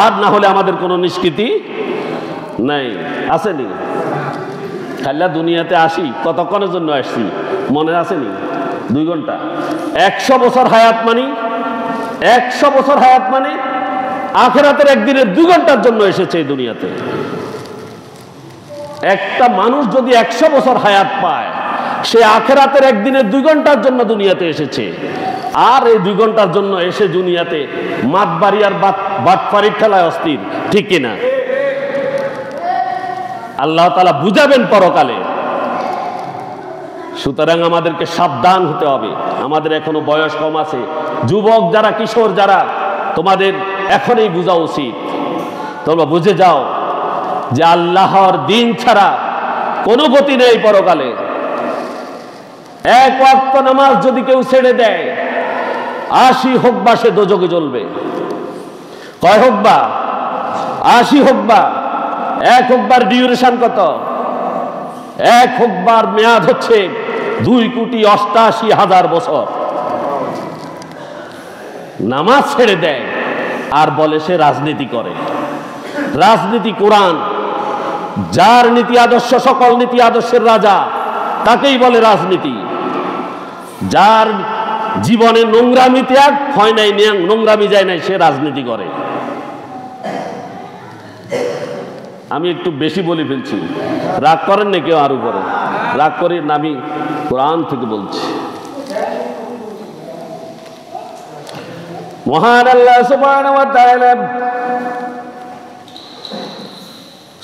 A: আর না হলে আমাদের কোনো নিষ্কৃতি নাই। আসেনি? খাল্লা দুনিয়াতে আসি কতক্ষণের জন্য আসছি মনে আসেনি? 2 ঘন্টা। 100 বছর হায়াত মানি, 100 বছর হায়াত মানে আখিরাতের একদিনের 2 ঘন্টার জন্য এসেছে এই দুনিয়াতে। একটা মানুষ যদি 100 বছর হায়াত পায়, সে আখিরাতের একদিনের 2 ঘন্টার জন্য দুনিয়াতে এসেছে। আর এই 2 ঘন্টার জন্য এসে দুনিয়াতে মাতবাড়ি আর বাটফারির ঠেলায় অস্থির, ঠিক কিনা? আল্লাহ তাআলা বুঝাবেন পরকালে। সুতরাং আমাদেরকে সাবধান হতে হবে। আমাদের এখনো বয়স কম আছে, যুবক যারা, কিশোর যারা, তোমাদের এখনই বোঝা উচিত। তোমরা বুঝে যাও যে আল্লাহর দিন ছাড়া কোনো গতি নেই পরকালে। 1 ওয়াক্ত নামাজ যদি কেউ ছেড়ে দেয়, 80 হোকবা সে দোজখে জ্বলবে। কয় হোকবা? 80 হোকবা। 1 হোকবার ডিউরেশন কত? 1 হোকবার মেয়াদ হচ্ছে 2,88,000 বছর। নামাজ ছেড়ে দেয় আর বলে সে রাজনীতি করে। রাজনীতি কোরআন, যার নীতি আদর্শ সকল নীতি আদর্শের রাজা, তাকেই বলে রাজনীতি। যার জীবনে নোংরামি ত্যাগ হয় নাই, নোংরামি যায় নাই, সে রাজনীতি করে। আমি একটু বেশি বলে ফেলছি, রাগ করেন না কেউ? আর উপরে রাগ করি না, আমি কোরআন থেকে বলছি। মহান আল্লাহ সুবহানাহু ওয়া তাআলা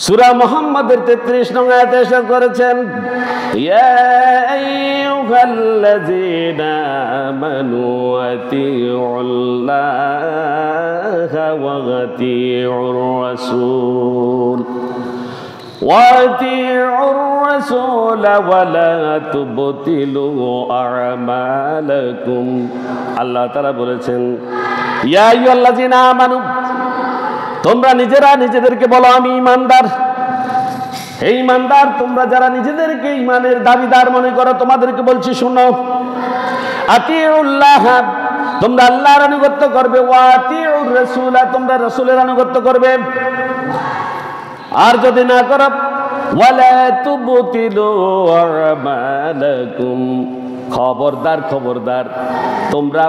A: সূরা মুহাম্মাদের 33 নং আয়াতে ইরশাদ করেছেন, ইয়া আইয়ুহাল্লাযীনা আমানু আতিউল্লাহা ওয়া আতিউর রাসূল ওয়াতিউর রাসূল ওয়া লা তুবতিলু আমালাকুম। আল্লাহ তাআলা বলেছেন, ইয়া আইয়ুহাল্লাযীনা আমানু, তোমরা নিজেরা নিজেদেরকে বলো আমি ঈমানদার। এই ঈমানদার, তোমরা যারা নিজেদেরকে ঈমানের দাবিদার মনে করো, তোমাদেরকে বলছি শোনো, আতিউল্লাহ, তোমরা আল্লাহর আনুগত্য করবে, ওয়া আতিউর রাসূল, তোমরা রাসূলের আনুগত্য করবে। আর যদি না করো, ওয়ালা তুবতিলু আমালাকুম, খবরদার খবরদার, তোমরা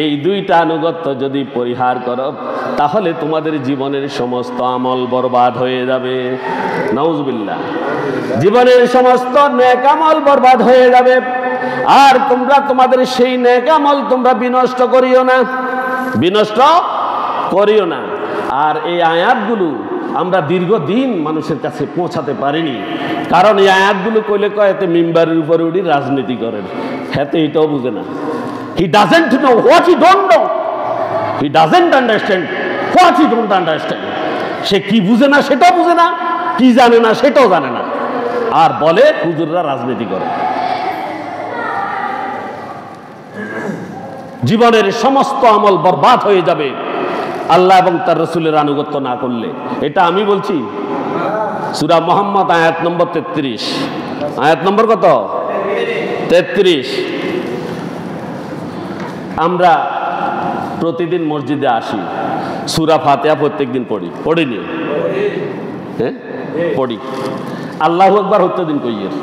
A: এই দুইটা আনুগত্য যদি পরিহার করো তাহলে তোমাদের জীবনের সমস্ত আমল বরবাদ হয়ে যাবে। নাউজুবিল্লাহ। জীবনের সমস্ত নেক আমল বরবাদ হয়ে যাবে। আর তোমরা তোমাদের সেই নেক আমল তোমরা বিনষ্ট করিও না, বিনষ্ট করিও না। আর এই আয়াতগুলো আমরা দীর্ঘদিন মানুষের কাছে পৌঁছাতে পারিনি, কারণ এই আয়াতগুলো কইলে কয় এতে মিম্বারের উপরে উঠি রাজনীতি করেন, হ্যাঁ এটাও বুঝে না। He doesn't know what he don't know, he doesn't understand what he don't understand. সে কি বুঝে না সেটাও বুঝে না, কি জানে না সেটাও জানে না, আর বলে হুজুররা রাজনীতি করে। জীবনের সমস্ত আমল বরবাদ হয়ে যাবে আল্লাহ এবং তার রসুলের আনুগত্য না করলে। এটা আমি বলছি। সূরা মুহাম্মদ আয়াত নম্বর 33। আয়াত নম্বর কত? 33। আমরা প্রতিদিন মসজিদে আসি, সূরা ফাতিহা প্রত্যেকদিন পড়িনি? হ্যাঁ পড়ি। আল্লাহু আকবার প্রত্যেকদিন কইয়ের,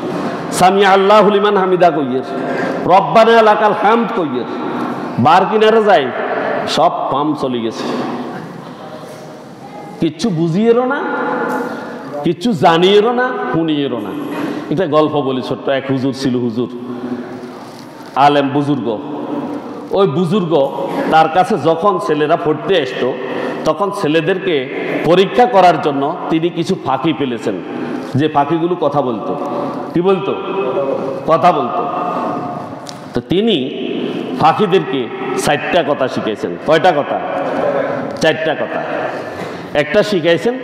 A: সামিয়া আল্লাহু লিমান হামিদা কইয়ের, রব্বানা লাকাল হামদ কইয়ের। বার কিনারে যাই সব পাম চলে গেছে, কিচ্ছু বুঝিয়েরও না, কিচ্ছু জানিয়েরও না, শুনিয়েরও না। এটা গল্প বলি ছোট্ট। এক হুজুর ছিল, হুজুর আলেম বুজুর্গ। ওই বুজুর্গ তার কাছে যখন ছেলেরা পড়তে আসতো তখন ছেলেদেরকে পরীক্ষা করার জন্য তিনি কিছু ফাঁকি ফেলেছেন, যে ফাঁকিগুলো কথা বলতো। কি বলতো? কথা বলতো। তো তিনি ফাঁকিদেরকে 4টা কথা শিখাইছেন। কয়টা কথা? 4টা কথা। একটা শিখাইছেন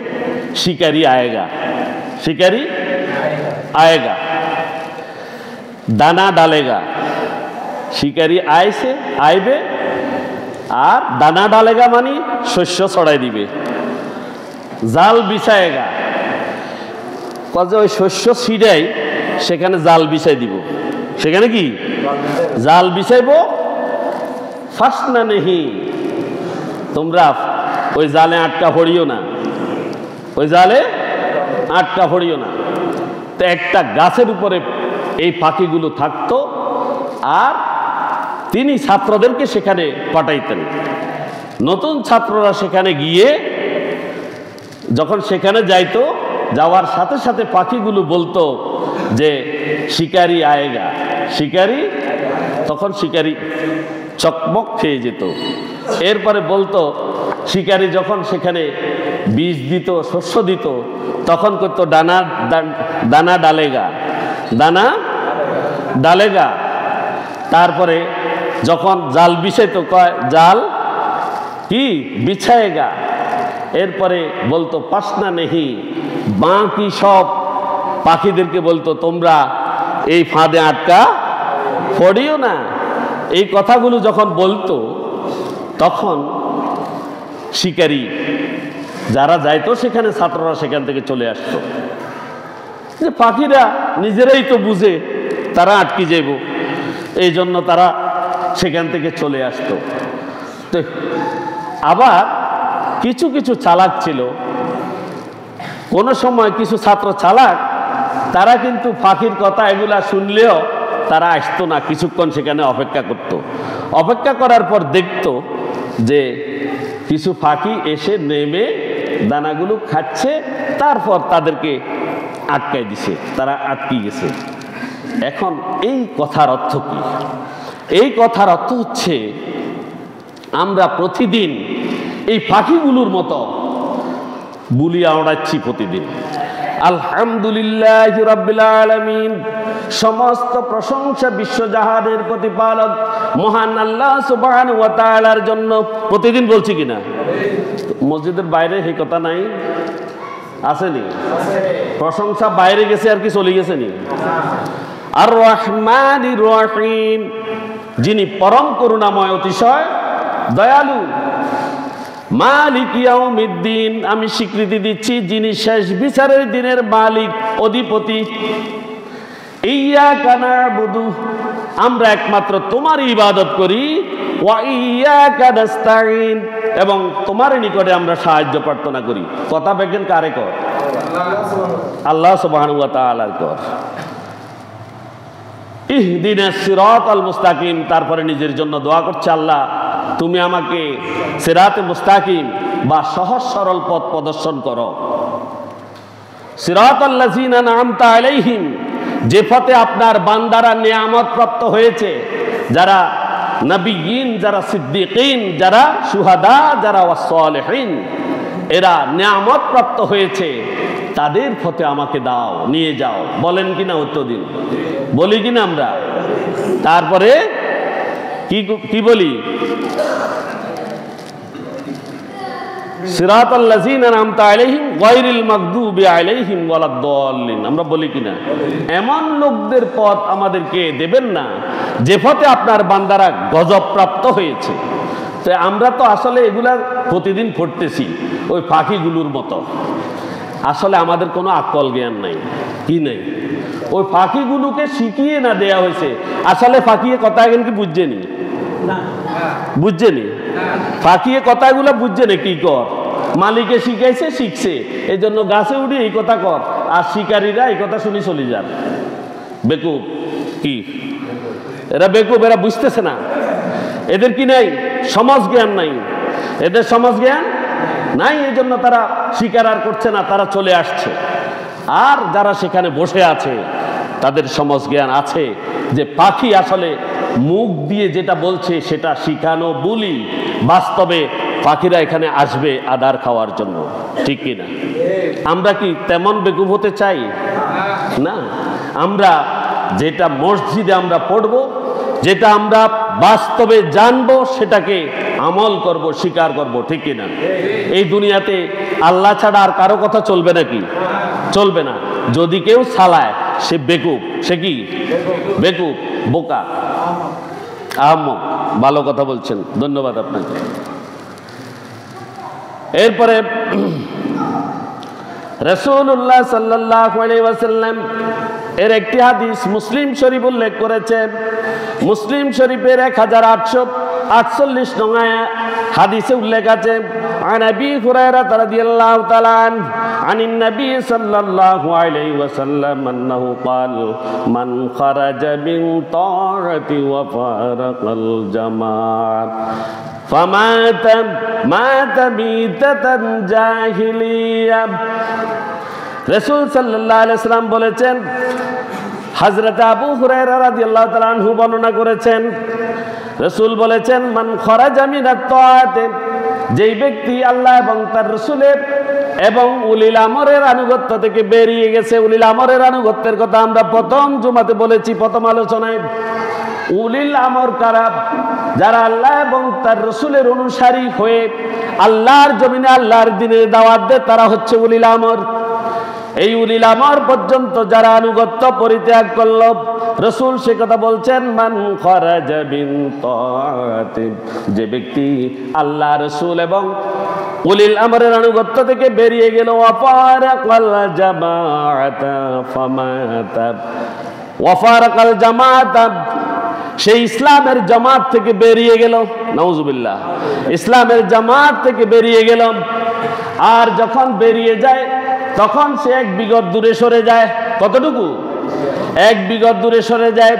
A: শিকারি আয়েগা, শিকারি আয়েগা, দানা ডালেগা, শিকারি আইবে, আর দানা ডালেগা মানে শস্য ছড়াই দিবে। জাল বিছায়েগা, কাজে ওই শস্য ছিড়াই সেখানে জাল বিছাই দিব। সেখানে কি জাল বিছাইব। ফাসনা নেহি, তোমরা ওই জালে আটকা পড়িও না, ওই জালে আটকা পড়িও না। তো একটা গাছের উপরে এই পাখিগুলো থাকতো, আর তিনি ছাত্রদেরকে সেখানে পাঠাইতেন। নতুন ছাত্ররা সেখানে গিয়ে যখন সেখানে যাইতো, যাওয়ার সাথে সাথে পাখিগুলো বলতো যে শিকারি আয়েগা, শিকারি। তখন শিকারি চকমক খেয়ে যেত। এরপরে বলতো শিকারি যখন সেখানে বীজ দিত, শস্য দিত, তখন করতো দানা দানা ডালেগা, দানা ডালেগা। তারপরে যখন জাল বিছাইতো কয় জাল কি বিছায়েগা। এরপরে বলতো পাসনা নেহি, বাকি সব পাখিদেরকে বলতো তোমরা এই ফাঁদে আটকা পড়িও না। এই কথাগুলো যখন বলতো তখন শিকারি যারা যাইতো সেখানে, ছাত্ররা সেখান থেকে চলে আসতো। যে পাখিরা নিজেরাই তো বুঝে তারা আটকে যাইব, এই জন্য তারা সেখান থেকে চলে আসতো। তো আবার কিছু কিছু চালাক ছিল, কোনো সময় কিছু ছাত্র চালাক, তারা কিন্তু পাখির কথা এগুলা শুনলেও তারা আসতো না, কিছুক্ষণ সেখানে অপেক্ষা করত। অপেক্ষা করার পর দেখতো যে কিছু পাখি এসে নেমে দানাগুলো খাচ্ছে, তারপর তাদেরকে আটকাই দিছে, তারা আটকে গেছে। এখন এই কথার অর্থ কি? এই কথার অর্থ হচ্ছে আমরা প্রতিদিন এই পাখিগুলোর মতো বুলিয়া ওড়াচ্ছি প্রতিদিন। আলহামদুলিল্লাহি রাব্বিল আলামিন, সমস্ত প্রশংসা বিশ্বজাহানের প্রতিপালক মহান আল্লাহ সুবহানাহু ওয়া তাআলার জন্য। প্রতিদিন বলছি কিনা? মসজিদের বাইরে এই কথা নাই? আসেনি? প্রশংসা বাইরে গেছে আর কি চলে গেছে নি? আর রহমানির রহিম, যিনি পরম করুণাময়, অতিশয় দয়ালু। মালিক ইয়াউমিদ্দিন, আমি স্বীকৃতি দিচ্ছি যিনি শেষ বিচারের দিনের মালিক, অধিপতি। ইয়াকা না'বুদু, আমরা একমাত্র তোমার ইবাদত করি। ওয়া ইয়াকা নাস্তাঈন, এবং তোমার নিকটে আমরা সাহায্য প্রার্থনা করি। কথা দেখেন কারে কর? আল্লাহ সুবহানাহু ওয়া তাআলার কর। ইহদিনাস সিরাতাল মুস্তাকিম, তারপরে নিজের জন্য দোয়া করছে, আল্লাহ তুমি আমাকে সিরাতে মুস্তাকিম বা সহজ সরল পথ প্রদর্শন করো। সিরাতাল লাযিনা আন'আমতা আলাইহিম, যে পথে আপনার বান্দারা নিয়ামত প্রাপ্ত হয়েছে, যারা নবিয়্যিন, যারা সিদ্দিকিন, যারা শুহাদা, যারা ওয়াসসালিহিন, এরা নিয়ামত প্রাপ্ত হয়েছে, তাদের পথে আমাকে দাও, নিয়ে যাও। বলেন কিনা উত্তর দিন, বলি কিনা আমরা? তারপরে কি বলি? সিরাতাল লাযিনা আন'আমতা আলাইহিম গায়রিল মাগদুবি আলাইহিম ওয়ালাদ-দাল্লিন, আমরা বলি কিনা? এমন লোকদের পথ আমাদেরকে দেবেন না যে পথে আপনার বান্দারা গজব প্রাপ্ত হয়েছে। তো আমরা তো আসলে এগুলা প্রতিদিন পড়তেছি ওই পাখিগুলোর মতো, আসলে আমাদের কোনো আকল জ্ঞান নাই, কি নেই। ওই পাখিগুলোকে শিখিয়ে না দেয়া হয়েছে। আসলে পাখিয়ে কথা এখন কি বুঝছেনি? বুঝছেনি? পাখিয়ে কথাগুলো বুঝছেনি কি কর, মালিকে শিখাইছে, শিখছে, এই জন্য গাছে উঠে এই কথা কর, আর শিকারীরা এই কথা শুনি চলে যান। বেকুব কি এরা, বেকুব, এরা বুঝতেছে না, এদের কি নাই সমাজ জ্ঞান নাই, এদের সমাজ জ্ঞান নাই, এই জন্য তারা শিকার আর করছে না, তারা চলে আসছে। আর যারা সেখানে বসে আছে তাদের সমাজ জ্ঞান আছে যে পাখি আসলে মুখ দিয়ে যেটা বলছে সেটা শিখানো বলি, বাস্তবে পাখিরা এখানে আসবে আদার খাওয়ার জন্য, ঠিক কিনা? আমরা কি তেমন বেকুব হতে চাই? না, আমরা যেটা মসজিদে আমরা পড়ব, যেটা আমরা বাস্তবে জানবো, সেটাকে আমল করব, স্বীকার করব, ঠিক কিনা? এই দুনিয়াতে আল্লাহ ছাড়া আর কারো কথা চলবে নাকি? চলবে না। যদি কেউ সালায় সে বেকুব, সে কি বেকুব, বোকা, আহমক। ভালো কথা বলছেন, ধন্যবাদ আপনাকে। এরপরে রাসূলুল্লাহ সাল্লাল্লাহু আলাইহি ওয়াসাল্লাম এর একটি হাদিস মুসলিম শরীফ উল্লেখ করেছেন। মুসলিম শরীফের 1848 নং হাদিসে উল্লেখ আছে, আন আবি হুরায়রা রাদিয়াল্লাহু তাআলা আনিন নবী সাল্লাল্লাহু আলাইহি ওয়াসাল্লাম আন্নাহু ক্বাল মান খারাজা মিন তাআতি ওয়া ফারাকাল জামাআত মাতা মিতাতান জাহিলিয়া। রাসূল সাল্লাল্লাহু আলাইহি ওয়াসাল্লাম বলেছেন, হযরত আবু হুরায়রা রাদিয়াল্লাহু তাআলা আনহু বর্ণনা করেছেন, রাসূল বলেছেন, মান খারাজা মিনাত তাআতি, যেই ব্যক্তি আল্লাহ এবং তার রাসূলের এবং উলিল আমরের আনুগত্য থেকে বেরিয়ে গেছে। উলিল আমরের আনুগত্যের কথা আমরা প্রথম জুমাতে বলেছি, প্রথম আলোচনায়। উলিল আমর কারা? যারা আল্লাহ এবং তার রাসূলের অনুসারী হয়ে আল্লাহর জমিনে আল্লাহর দ্বীনের দাওয়াত দেয়, তারা হচ্ছে উলিল আমর। এই উলিল আমর পর্যন্ত যারা আনুগত্য পরিত্যাগ করল, রাসূল সে কথা বলছেন, মান খারাজা মিন তাআতি, যে ব্যক্তি আল্লাহ, রাসূল এবং উলিল আমরের আনুগত্য থেকে বেরিয়ে গেল, ওয়াফারাকাল জামাআতা ফামাতা, ওয়াফারাকাল জামাআতা, সেই ইসলামের জামাত থেকে বেরিয়ে গেল, নাউজুবিল্লাহ, ইসলামের জামাত থেকে বেরিয়ে গেল। আর যখন বেরিয়ে যায় তখন সে এক বিগত দূরে সরে যায়। কতটুকু? এক বিগত দূরে সরে যায়।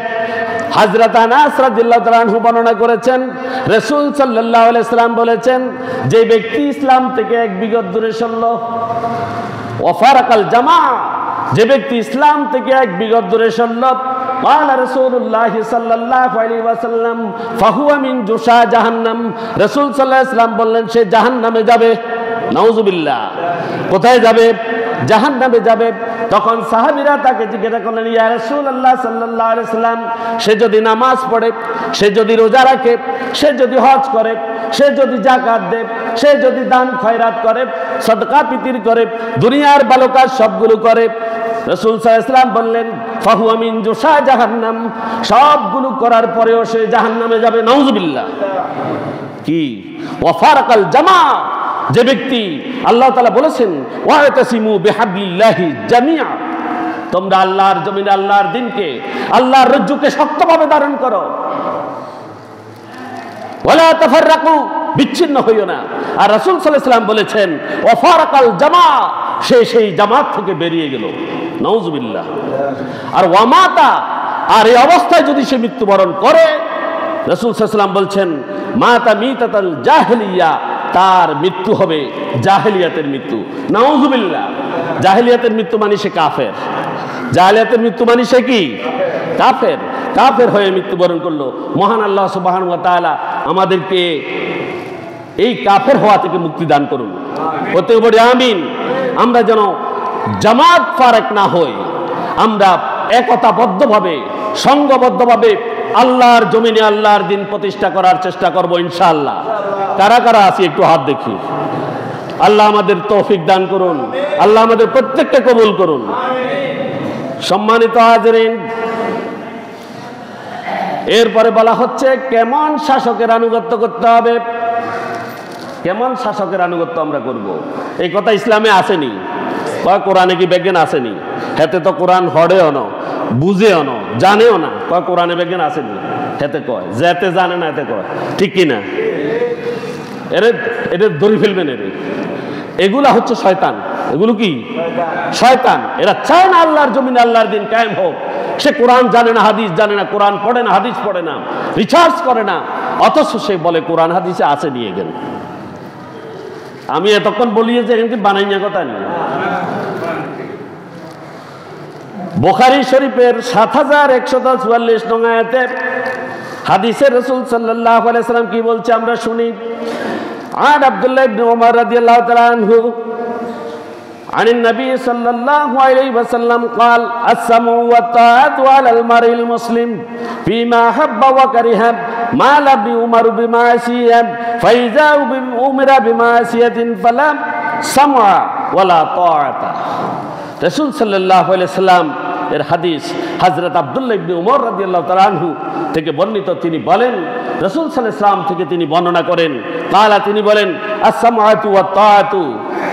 A: হযরত আনাস রাদিয়াল্লাহু তাআলা আনহু বর্ণনা করেছেন, রাসূল সাল্লাল্লাহু আলাইহি ওয়াসাল্লাম বলেছেন, যে ব্যক্তি ইসলাম থেকে এক বিগত দূরে সরল, ওয়াফারাকাল জামা, যে ব্যক্তি ইসলাম থেকে এক বিগত দূরে সরল, ক্বালা রাসূলুল্লাহ সাল্লাল্লাহু আলাইহি ওয়াসাল্লাম ফাহুয়া মিন জুসা জাহান্নাম, রাসূল সাল্লাল্লাহু আলাইহি ওয়াসাল্লাম বললেন সে জাহান্নামে যাবে। নাউজুবিল্লাহ। কোথায় যাবে? জাহান্নামে যাবে। তখন সাহাবীরা তাকে জিজ্ঞাসা করলেন, ইয়া রাসূলুল্লাহ সাল্লাল্লাহু আলাইহি ওয়াসাল্লাম, সে যদি নামাজ পড়ে, সে যদি রোজা রাখে, সে যদি হজ করে, সে যদি যাকাত দেয়, সে যদি দান খয়রাত করে, সদকা ফিতির করে, দুনিয়ার ভালো কাজ সবগুলো করে, রাসূল সাল্লাল্লাহু আলাইহি ওয়াসাল্লাম বললেন ফাহুয়া মিন জুসা জাহান্নাম, সবগুলো করার পরেও সে জাহান্নামে যাবে। নাউজুবিল্লাহ। কি? ওয়াফারাকাল জামা, যে ব্যক্তি আল্লাহ তাআলা বলেছেন ওয়াতাসিমু বিহাবলিল্লাহি জামিআ, তোমরা আল্লাহর জমিনে আল্লাহর দ্বীনকে, আল্লাহর রজ্জুকে শক্তভাবে ধারণ করো, ওয়ালা তাফাররাকু, বিচ্ছিন্ন হইও না। আর রাসূল সাল্লাল্লাহু আলাইহি ওয়াসাল্লাম বলেছেন ওয়াফারাকাল জামা, সে সেই জামাত থেকে বেরিয়ে গেল। নাউজুবিল্লাহ। আর ওয়ামাতা, আর এই অবস্থায় যদি সে মৃত্যুবরণ করে, রাসূল সাল্লাল্লাহু আলাইহি ওয়াসাল্লাম বলছেন মাতা মিতাতাল জাহেলিয়া, তার মৃত্যু হবে জাহেলিয়াতের মৃত্যু। নাউযুবিল্লাহ। জাহেলিয়াতের মৃত্যু মানে সে কাফের। জাহেলিয়াতের মৃত্যু মানে সে কি? কাফের। কাফের হয়ে মৃত্যুবরণ করলো। মহান আল্লাহ সুবহানাহু ওয়া তাআলা আমাদেরকে এই কাফের হওয়া থেকে মুক্তি দান করুন। হতে বলি আমিন। আমরা যেন জামাত ফারাক না হই, আমরা একতাবদ্ধভাবে সংঘবদ্ধভাবে আল্লাহর জমিনে আল্লাহর দিন প্রতিষ্ঠা করার চেষ্টা করব ইনশাআল্লাহ। কারা কারা আছি একটু হাত দেখি। আল্লাহ আমাদের তৌফিক দান করুন, আল্লাহ আমাদের প্রত্যেককে কবুল করুন। সম্মানিত হাজিরিন, এরপরে বলা হচ্ছে কেমন শাসকের আনুগত্য করতে হবে, কেমন শাসকের আনুগত্য আমরা করব। এই কথা ইসলামে আসেনি, কয় কোরআনে কি বেজ্ঞান আসেনি? হেতে তো কোরআন হড়েও না, বুঝেও না, জানেও না, কয় কোরআনে বেজ্ঞান আসেনি। হেতে কয় যেতে জানে না, এতে কয় ঠিক কিনা? এদের ধরে ফেলবেন। এগুলা হচ্ছে শয়তান। এগুলো কি? শয়তান। এরা চায় না আল্লাহর জমিনে আল্লাহর দিন কায়েম হোক। সে কোরআন জানে না, হাদিস জানে না, কোরআন পড়ে না, হাদিস পড়ে না, রিসার্চ করে না, অথচ সে বলে কোরআন হাদিসে আছে নিয়ে গেল। আমি এতক্ষণ বলি যে এখানে বানাই না কথা নেই। বুখারী শরীফের ৭১৪৪ নং আয়াতে হাদিসে রাসূল সাল্লাল্লাহু আলাইহি ওয়াসাল্লাম কি বলছে আমরা শুনি। আন আব্দুল্লাহ ইবনে ওমর রাদিয়াল্লাহু তাআলা আনহু عن النبي صلى الله عليه وسلم قال السمع والطاعة على المرء المسلم فيما حب وكره ما لم يؤمر بمعصية فإذا أمر بمعصية فلا سمع ولا طاعة। রাসূল সাল্লাল্লাহু আলাইহি ওয়াসাল্লাম এর হাদিস হযরত আব্দুল্লাহ ইবনে ওমর রাদিয়াল্লাহু তাআলা আনহু থেকে বর্ণিত। তিনি বলেন, রাসূল সাল্লাল্লাহু আলাইহি ওয়াসাল্লাম থেকে তিনি বর্ণনা করেন, কালা তিনি বলেন আস-সামআতু ওয়াত তাআতু,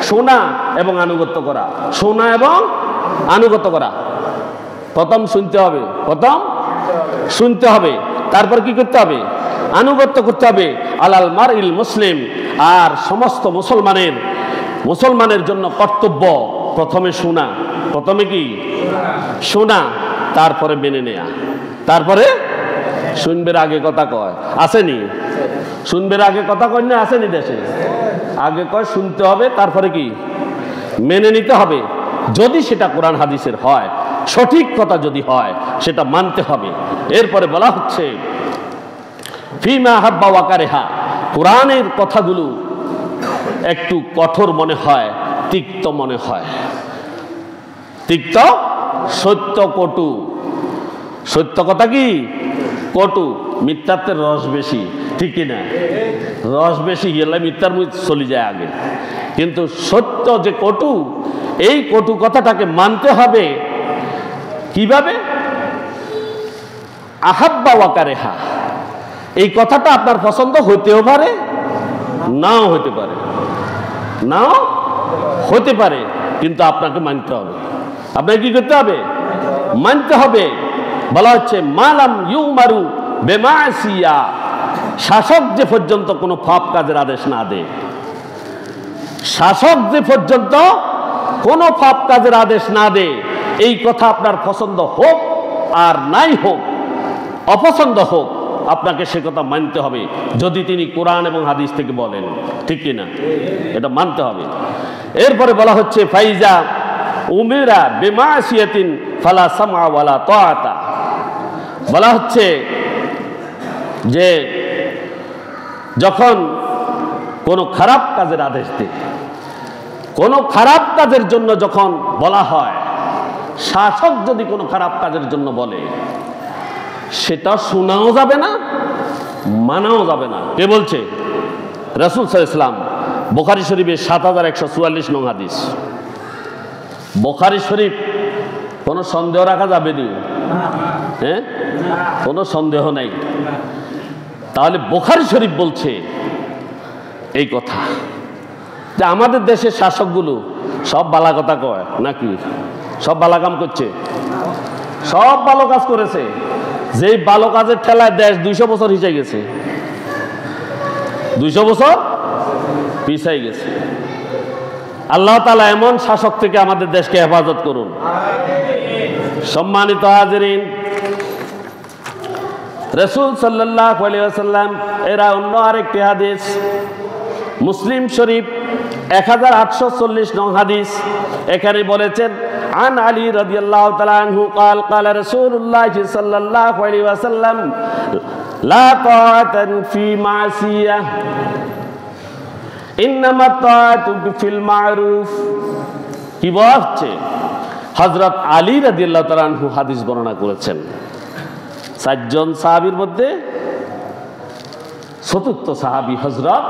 A: শোনা এবং আনুগত্য করা। শোনা এবং আনুগত্য করা। প্রথম শুনতে হবে, প্রথম শুনতে হবে, তারপর কি করতে হবে? আনুগত্য করতে হবে। আলাল মারইল মুসলিম, আর সমস্ত মুসলমানের জন্য কর্তব্য প্রথমে শোনা। প্রথমে কি? শোনা, তারপরে মেনে নেয়া, তারপরে শুনবের আগে কথা কয়। আসেনি? শুনবের আগে কথা কয় না? আসেনি দেশে? আগে কয় শুনতে হবে, তারপরে কি? মেনে নিতে হবে। যদি সেটা কোরআন হাদিসের হয়, সঠিক কথা যদি হয়, সেটা মানতে হবে। এরপরে বলা হচ্ছে ফিমা হাব্বা ওয়াকারেহা, কোরআনের কথাগুলো একটু কঠোর মনে হয়, তিক্ত মনে হয়। তিক্ত, সত্য কটু। সত্য কথা কি? কটু। মিথ্যাত্বের রস বেশি, ঠিক কিনা? রস বেশি গেলে মিথ্যার মুখ চলে যায় আগে। কিন্তু সত্য যে কটু, এই কটু কথাটাকে মানতে হবে। কিভাবে? আহাব্বা ওয়াকারেহা, এই কথাটা আপনার পছন্দ হতেও পারে, নাও হতে পারে, নাও হতে পারে, কিন্তু আপনাকে মানতে হবে। আপনাকে কি করতে হবে? মানতে হবে। বলা হচ্ছে মালাম ইউমারু বেমাসিয়া, শাসক যে পর্যন্ত কোনো পাপ কাজের আদেশ না দেয়, শাসক যে পর্যন্ত কোনো পাপ কাজের আদেশ না দেয়, এই কথা আপনার পছন্দ হোক আর নাই হোক, অপছন্দ হোক, আপনাকে সে কথা মানতে হবে। যদি তিনি কোরআন এবং হাদিস থেকে বলেন, ঠিক কিনা? এটা মানতে হবে। এরপরে বলা হচ্ছে ফাইজা উমিরা বিমাসিয়াতিন ফালা সামআ ওয়ালা তাআতা, বলা হচ্ছে যে যখন কোনো খারাপ কাজের আদেশ দেয়, কোনো খারাপ কাজের জন্য যখন বলা হয়, শাসক যদি কোনো খারাপ কাজের জন্য বলে, সেটা শোনাও যাবে না, মানাও যাবে না। কে বলছে? রাসূল সাল্লাল্লাহু আলাইহি ওয়াসাল্লাম। বুখারী শরীফের ৭১৪৪ নং হাদিস। বুখারী শরীফ কোনো সন্দেহ রাখা যাবে না, হ্যাঁ? কোনো সন্দেহ নাই। তাহলে বুখারী শরীফ বলছে এই কথা যে আমাদের দেশের শাসকগুলো সব বালা কথা কয় নাকি? সব বালা কাম করছে? সব ভালো কাজ করেছে। যেই ভালো কাজের ঠেলায় দেশ ২০০ বছর হিসেবে গেছে, ২০০ বছর পিছাই গেছে। আল্লাহ তাআলা এমন শাসক থেকে আমাদের দেশকে হেফাজত করুন। সম্মানিত হাজিরিন, রাসূল সাল্লাল্লাহু আলাইহি ওয়াসাল্লাম এরা অন্য আরেকটি হাদিস মুসলিম শরীফ 1840 নং হাদিস, এখানে বলেছেন আন আলী রাদিয়াল্লাহু তাআলা আনহু قال قال رسول الله صلى الله عليه وسلم لا طاعة في معصية إنما الطاعة في المعروف। কি বলছে? হযরত আলী রাদিয়াল্লাহু তাআলা আনহু হাদিস বর্ণনা করেছেন। চারজন সাহাবীর মধ্যে চতুর্থ সাহাবী হযরত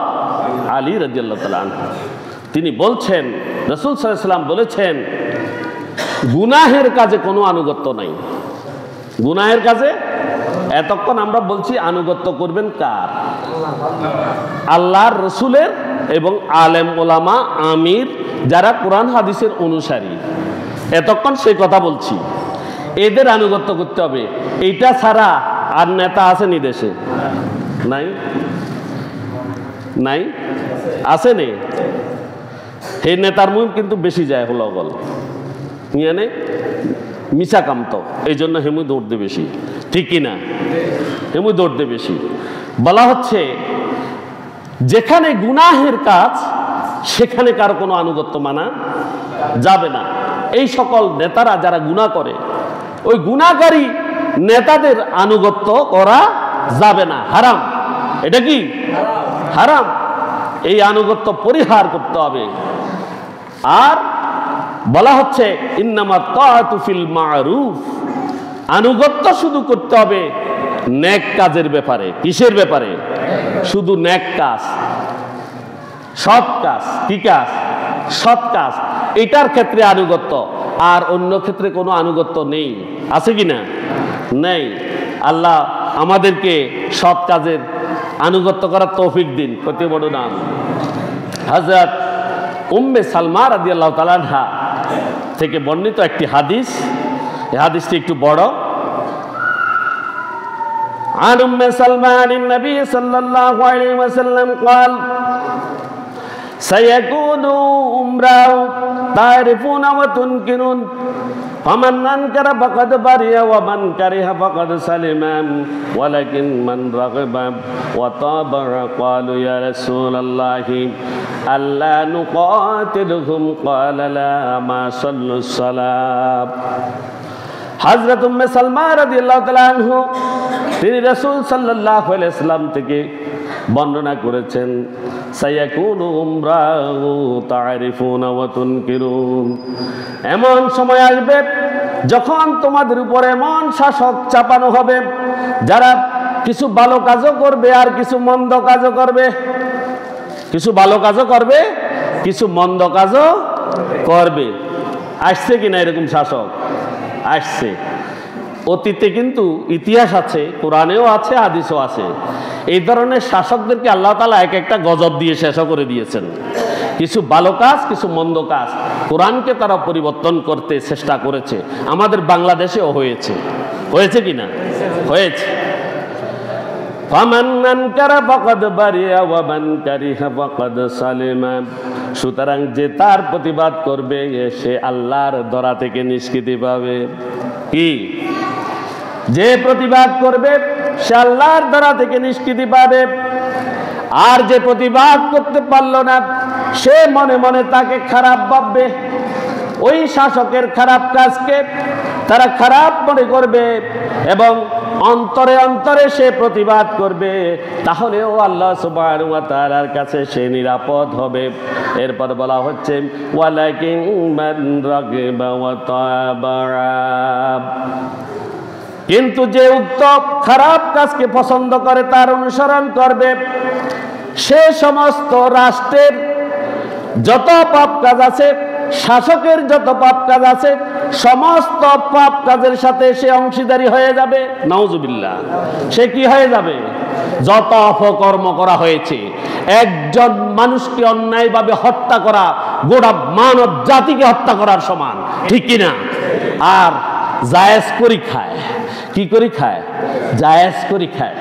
A: আলী রাদিয়াল্লাহু তাআলা আনহু। তিনি বলছেন, রাসূল সাল্লাল্লাহু আলাইহি ওয়াসাল্লাম বলেছেন, গুনাহের কাজে কোনো আনুগত্য নাই। গুনাহের কাজে এতক্ষণ আমরা বলছি আনুগত্য করবেন কার? আল্লাহর রসুলের এবং আলেম ওলামা আমির যারা কোরআন হাদিসের অনুসারী, এতক্ষণ সেই কথা বলছি। এদের আনুগত্য করতে হবে। এইটা ছাড়া আর নেতা আছে নি দেশে? নাই, নাই, আছে নেই? এই নেতার মুখ কিন্তু বেশি যায় হলগল নিয়ে মিশা কামত, এই জন্য হেমু দৌড়তে বেশি, ঠিক কিনা? হেমু দৌড়তে বেশি। বলা হচ্ছে যেখানে গুনাহের কাজ সেখানে কারো কোনো আনুগত্য মানা যাবে না। এই সকল নেতারা যারা গুনাহ করে, ওই গুনাহকারী নেতাদের আনুগত্য করা যাবে না, হারাম। এটা কি হারাম? এই আনুগত্য পরিহার করতে হবে। আর বলা হচ্ছে ইন্নামা তাআতু ফিল মারুফ, আনুগত্য শুধু করতে হবে নেক কাজের ব্যাপারে। কিসের ব্যাপারে? শুধু নেক কাজ, সৎ কাজ। কি কাজ? সৎ কাজ। এটার ক্ষেত্রে আনুগত্য, আর অন্য ক্ষেত্রে কোনো আনুগত্য নেই। আছে কি না? নেই। আল্লাহ আমাদেরকে সৎ কাজের আনুগত্য করার তৌফিক দিন। কত বড় নাম। হযরত উম্মে সালমা রাদিয়াল্লাহু তাআলা আনহা থেকে বর্ণিত একটি হাদিস, এই হাদিসটি একটু বড়। عن أم سلمى عن النبي صلى الله عليه وسلم قال سيكون أمراء تعرفون وتنكرون فمن أنكر فقد برئ ومن كره فقد سلم ولكن من رغب وطابع قالوا يا رسول الله ألا نقاتلهم قال لا ما صلوا الصلاة। হযরত উম্মে সালমা রাদিয়াল্লাহু তাআলা আনহু তিনি রাসূল সাল্লাল্লাহু আলাইহি ওয়াসাল্লাম থেকে বর্ণনা করেছেন, সায়াকুনু উমরাউ তা'রিফুনা ওয়া তুনকিরুন, এমন সময় আসবে যখন তোমাদের উপর এমন শাসক চাপানো হবে যারা কিছু ভালো কাজও করবে আর কিছু মন্দ কাজও করবে। কিছু ভালো কাজও করবে, কিছু মন্দ কাজও করবে। আসছে কিনা এরকম শাসক? আসছে। অতীতে কিন্তু ইতিহাস আছে, কোরআনেও আছে, হাদিসও আছে। এই ধরনের শাসকদেরকে আল্লাহ তাআলা এক একটা গজব দিয়ে শেষ করে দিয়েছেন। কিছু ভালো কাজ, কিছু মন্দ কাজ, কোরআনকে তারা পরিবর্তন করতে চেষ্টা করেছে। আমাদের বাংলাদেশেও হয়েছে। হয়েছে কিনা? হয়েছে। ফামান আনকারা ফাকাদ বারিয়া ওয়া মান কারিহা ফাকাদ সালিমা, সুতরাং যে তার প্রতিবাদ করবে সে আল্লাহর ধরা থেকে নিষ্কৃতি পাবে। কি? যে প্রতিবাদ করবে সে আল্লাহর ধরা থেকে নিষ্কৃতি পাবে। আর যে প্রতিবাদ করতে পারলো না সে মনে মনে তাকে খারাপ ভাববে। ওই শাসকের খারাপ কাজকে তারা খারাপ মনে করবে এবং অন্তরে অন্তরে সে প্রতিবাদ করবে, তাহলেও আল্লাহ সুবহানাহু ওয়া তাআলার কাছে সে নিরাপদ হবে। এরপর বলা হচ্ছে ওয়ালাকিন মান রাগিবা ওয়া তাবা, কিন্তু যে উক্ত খারাপ কাজকে পছন্দ করে তার অনুসরণ করবে, সে সমস্ত রাষ্ট্রের যত পাপ কাজ আছে, শাসকের যত পাপ কাজ আছে, সমস্ত পাপ কাজের সাথে সে অংশীদারি হয়ে যাবে। নাউজুবিল্লাহ। সে কি হয়ে যাবে? যত অপকর্ম করা হয়েছে, একজন মানুষকে অন্যায়ভাবে হত্যা করা গোটা মানব জাতিকে হত্যা করার সমান, ঠিক কিনা? আর জায়েজ করি খায়। কি করি খায়? জায়েজ করি খায়।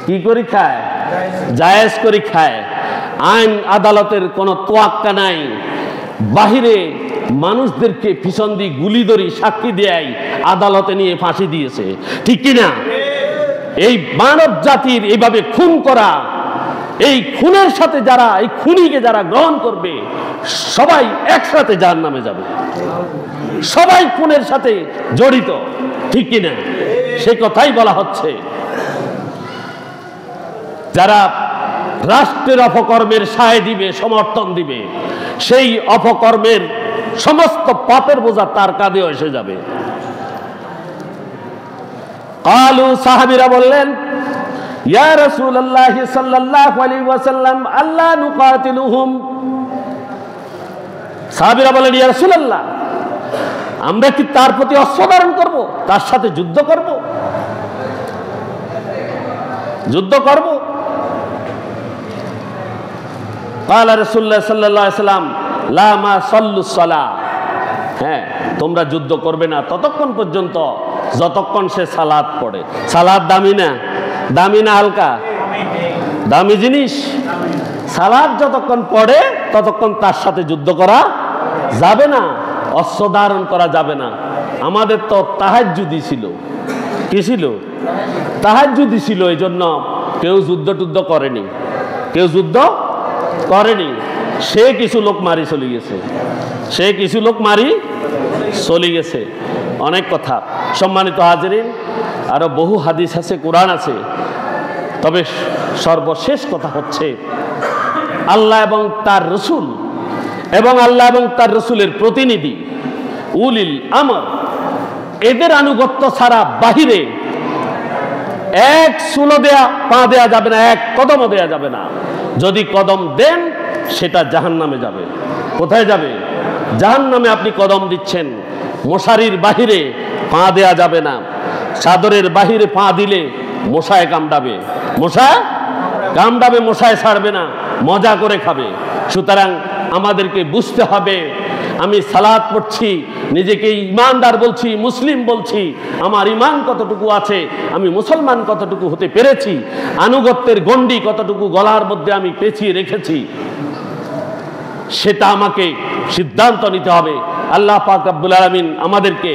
A: কি করি খায়? জায়েজ করি খায়। আইন আদালতের কোনো তোয়াক্কা নাই। বাহিরে মানুষদেরকে পিছন দিয়ে গুলি ধরি সাক্ষী দেয়, আদালতে নিয়ে ফাঁসি দিয়েছে, ঠিক কিনা? এই মানব জাতির এইভাবে খুন করা, এই খুনের সাথে যারা, এই খুনিকে যারা গ্রহণ করবে সবাই একসাথে জাহান্নামে যাবে। সবাই খুনের সাথে জড়িত, ঠিক কিনা? সে কথাই বলা হচ্ছে। যারা রাষ্ট্রের অপকর্মের সায় দিবে, সমর্থন দিবে, সেই অপকর্মের সমস্ত পাপের বোঝা তার কাঁধে এসে যাবে। কালু, সাহাবীরা বললেন, ইয়া রাসূলুল্লাহ সাল্লাল্লাহু আলাইহি ওয়াসাল্লাম আল্লা নুকাতিলুহুম। সাহাবীরা বলেন, ইয়া রাসূলুল্লাহ, আমরা কি তার প্রতি অস্ত্র ধারণ করব, তার সাথে যুদ্ধ করব? যুদ্ধ করব? قال رسول الله صلى الله عليه وسلم لا ما صلوا الصلاه। হ্যাঁ, তোমরা যুদ্ধ করবে না ততক্ষণ পর্যন্ত যতক্ষণ সে সালাত পড়ে। সালাত দামি না? দামি না হালকা? দামি জিনিস। সালাত যতক্ষণ পড়ে ততক্ষণ তার সাথে যুদ্ধ করা যাবে না, অস্ত্র ধারণ করা যাবে না। আমাদের তো তাহাজ্জুদি ছিল। কি ছিল? তাহাজ্জুদি ছিল। এই জন্য কেউ যুদ্ধ টুদ্ধ করেনি, কেউ যুদ্ধ করেনি। সে কিছু লোক মারি চলে গেছে, সে কিছু লোক মারি চলে গেছে। অনেক কথা। সম্মানিত হাজিরিন, আরো বহু হাদিস আছে, কোরআন আছে। তবে সর্বশেষ কথা হচ্ছে, আল্লাহ এবং তার রসুল এবং আল্লাহ এবং তার রসুলের প্রতিনিধি উলিল আমর, এদের আনুগত্য ছাড়া বাহিরে এক চুলো দেয়া পা দেয়া যাবে না, এক কদমও দেয়া যাবে না। যদি কদম দেন সেটা জাহান্নামে যাবে। কোথায় যাবে? জাহান্নামে। আপনি কদম দিচ্ছেন, মশারির বাহিরে পা দেয়া যাবে না। চাদরের বাহিরে পা দিলে মশায় কামড়াবে, মশায় কামড়াবে, মশায় ছাড়বে না, মজা করে খাবে। সুতরাং আমাদেরকে বুঝতে হবে, আমি সালাত পড়ছি, নিজেকে ইমানদার বলছি, মুসলিম বলছি, আমার ইমান কতটুকু আছে, আমি মুসলমান কতটুকু হতে পেরেছি, আনুগত্যের গণ্ডি কতটুকু গলার মধ্যে আমি পেঁচিয়ে রেখেছি, সেটা আমাকে সিদ্ধান্ত নিতে হবে। আল্লাহ পাক রব্বুল আলামিন আমাদেরকে,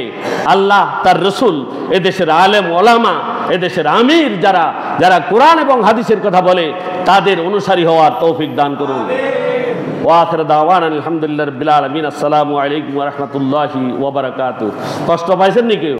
A: আল্লাহ তার রসুল, এদেশের আলেম ওলামা, এদেশের আমির যারা যারা কোরআন এবং হাদিসের কথা বলে তাদের অনুসারী হওয়ার তৌফিক দান করুন। ওয়াখির দাওয়ানা আলহামদুলিল্লাহি রাব্বিল আলামিন। আসসালামু আলাইকুম ওয়া রাহমাতুল্লাহি ওয়া বারাকাতুহু। কষ্ট পাইছেন নাকি?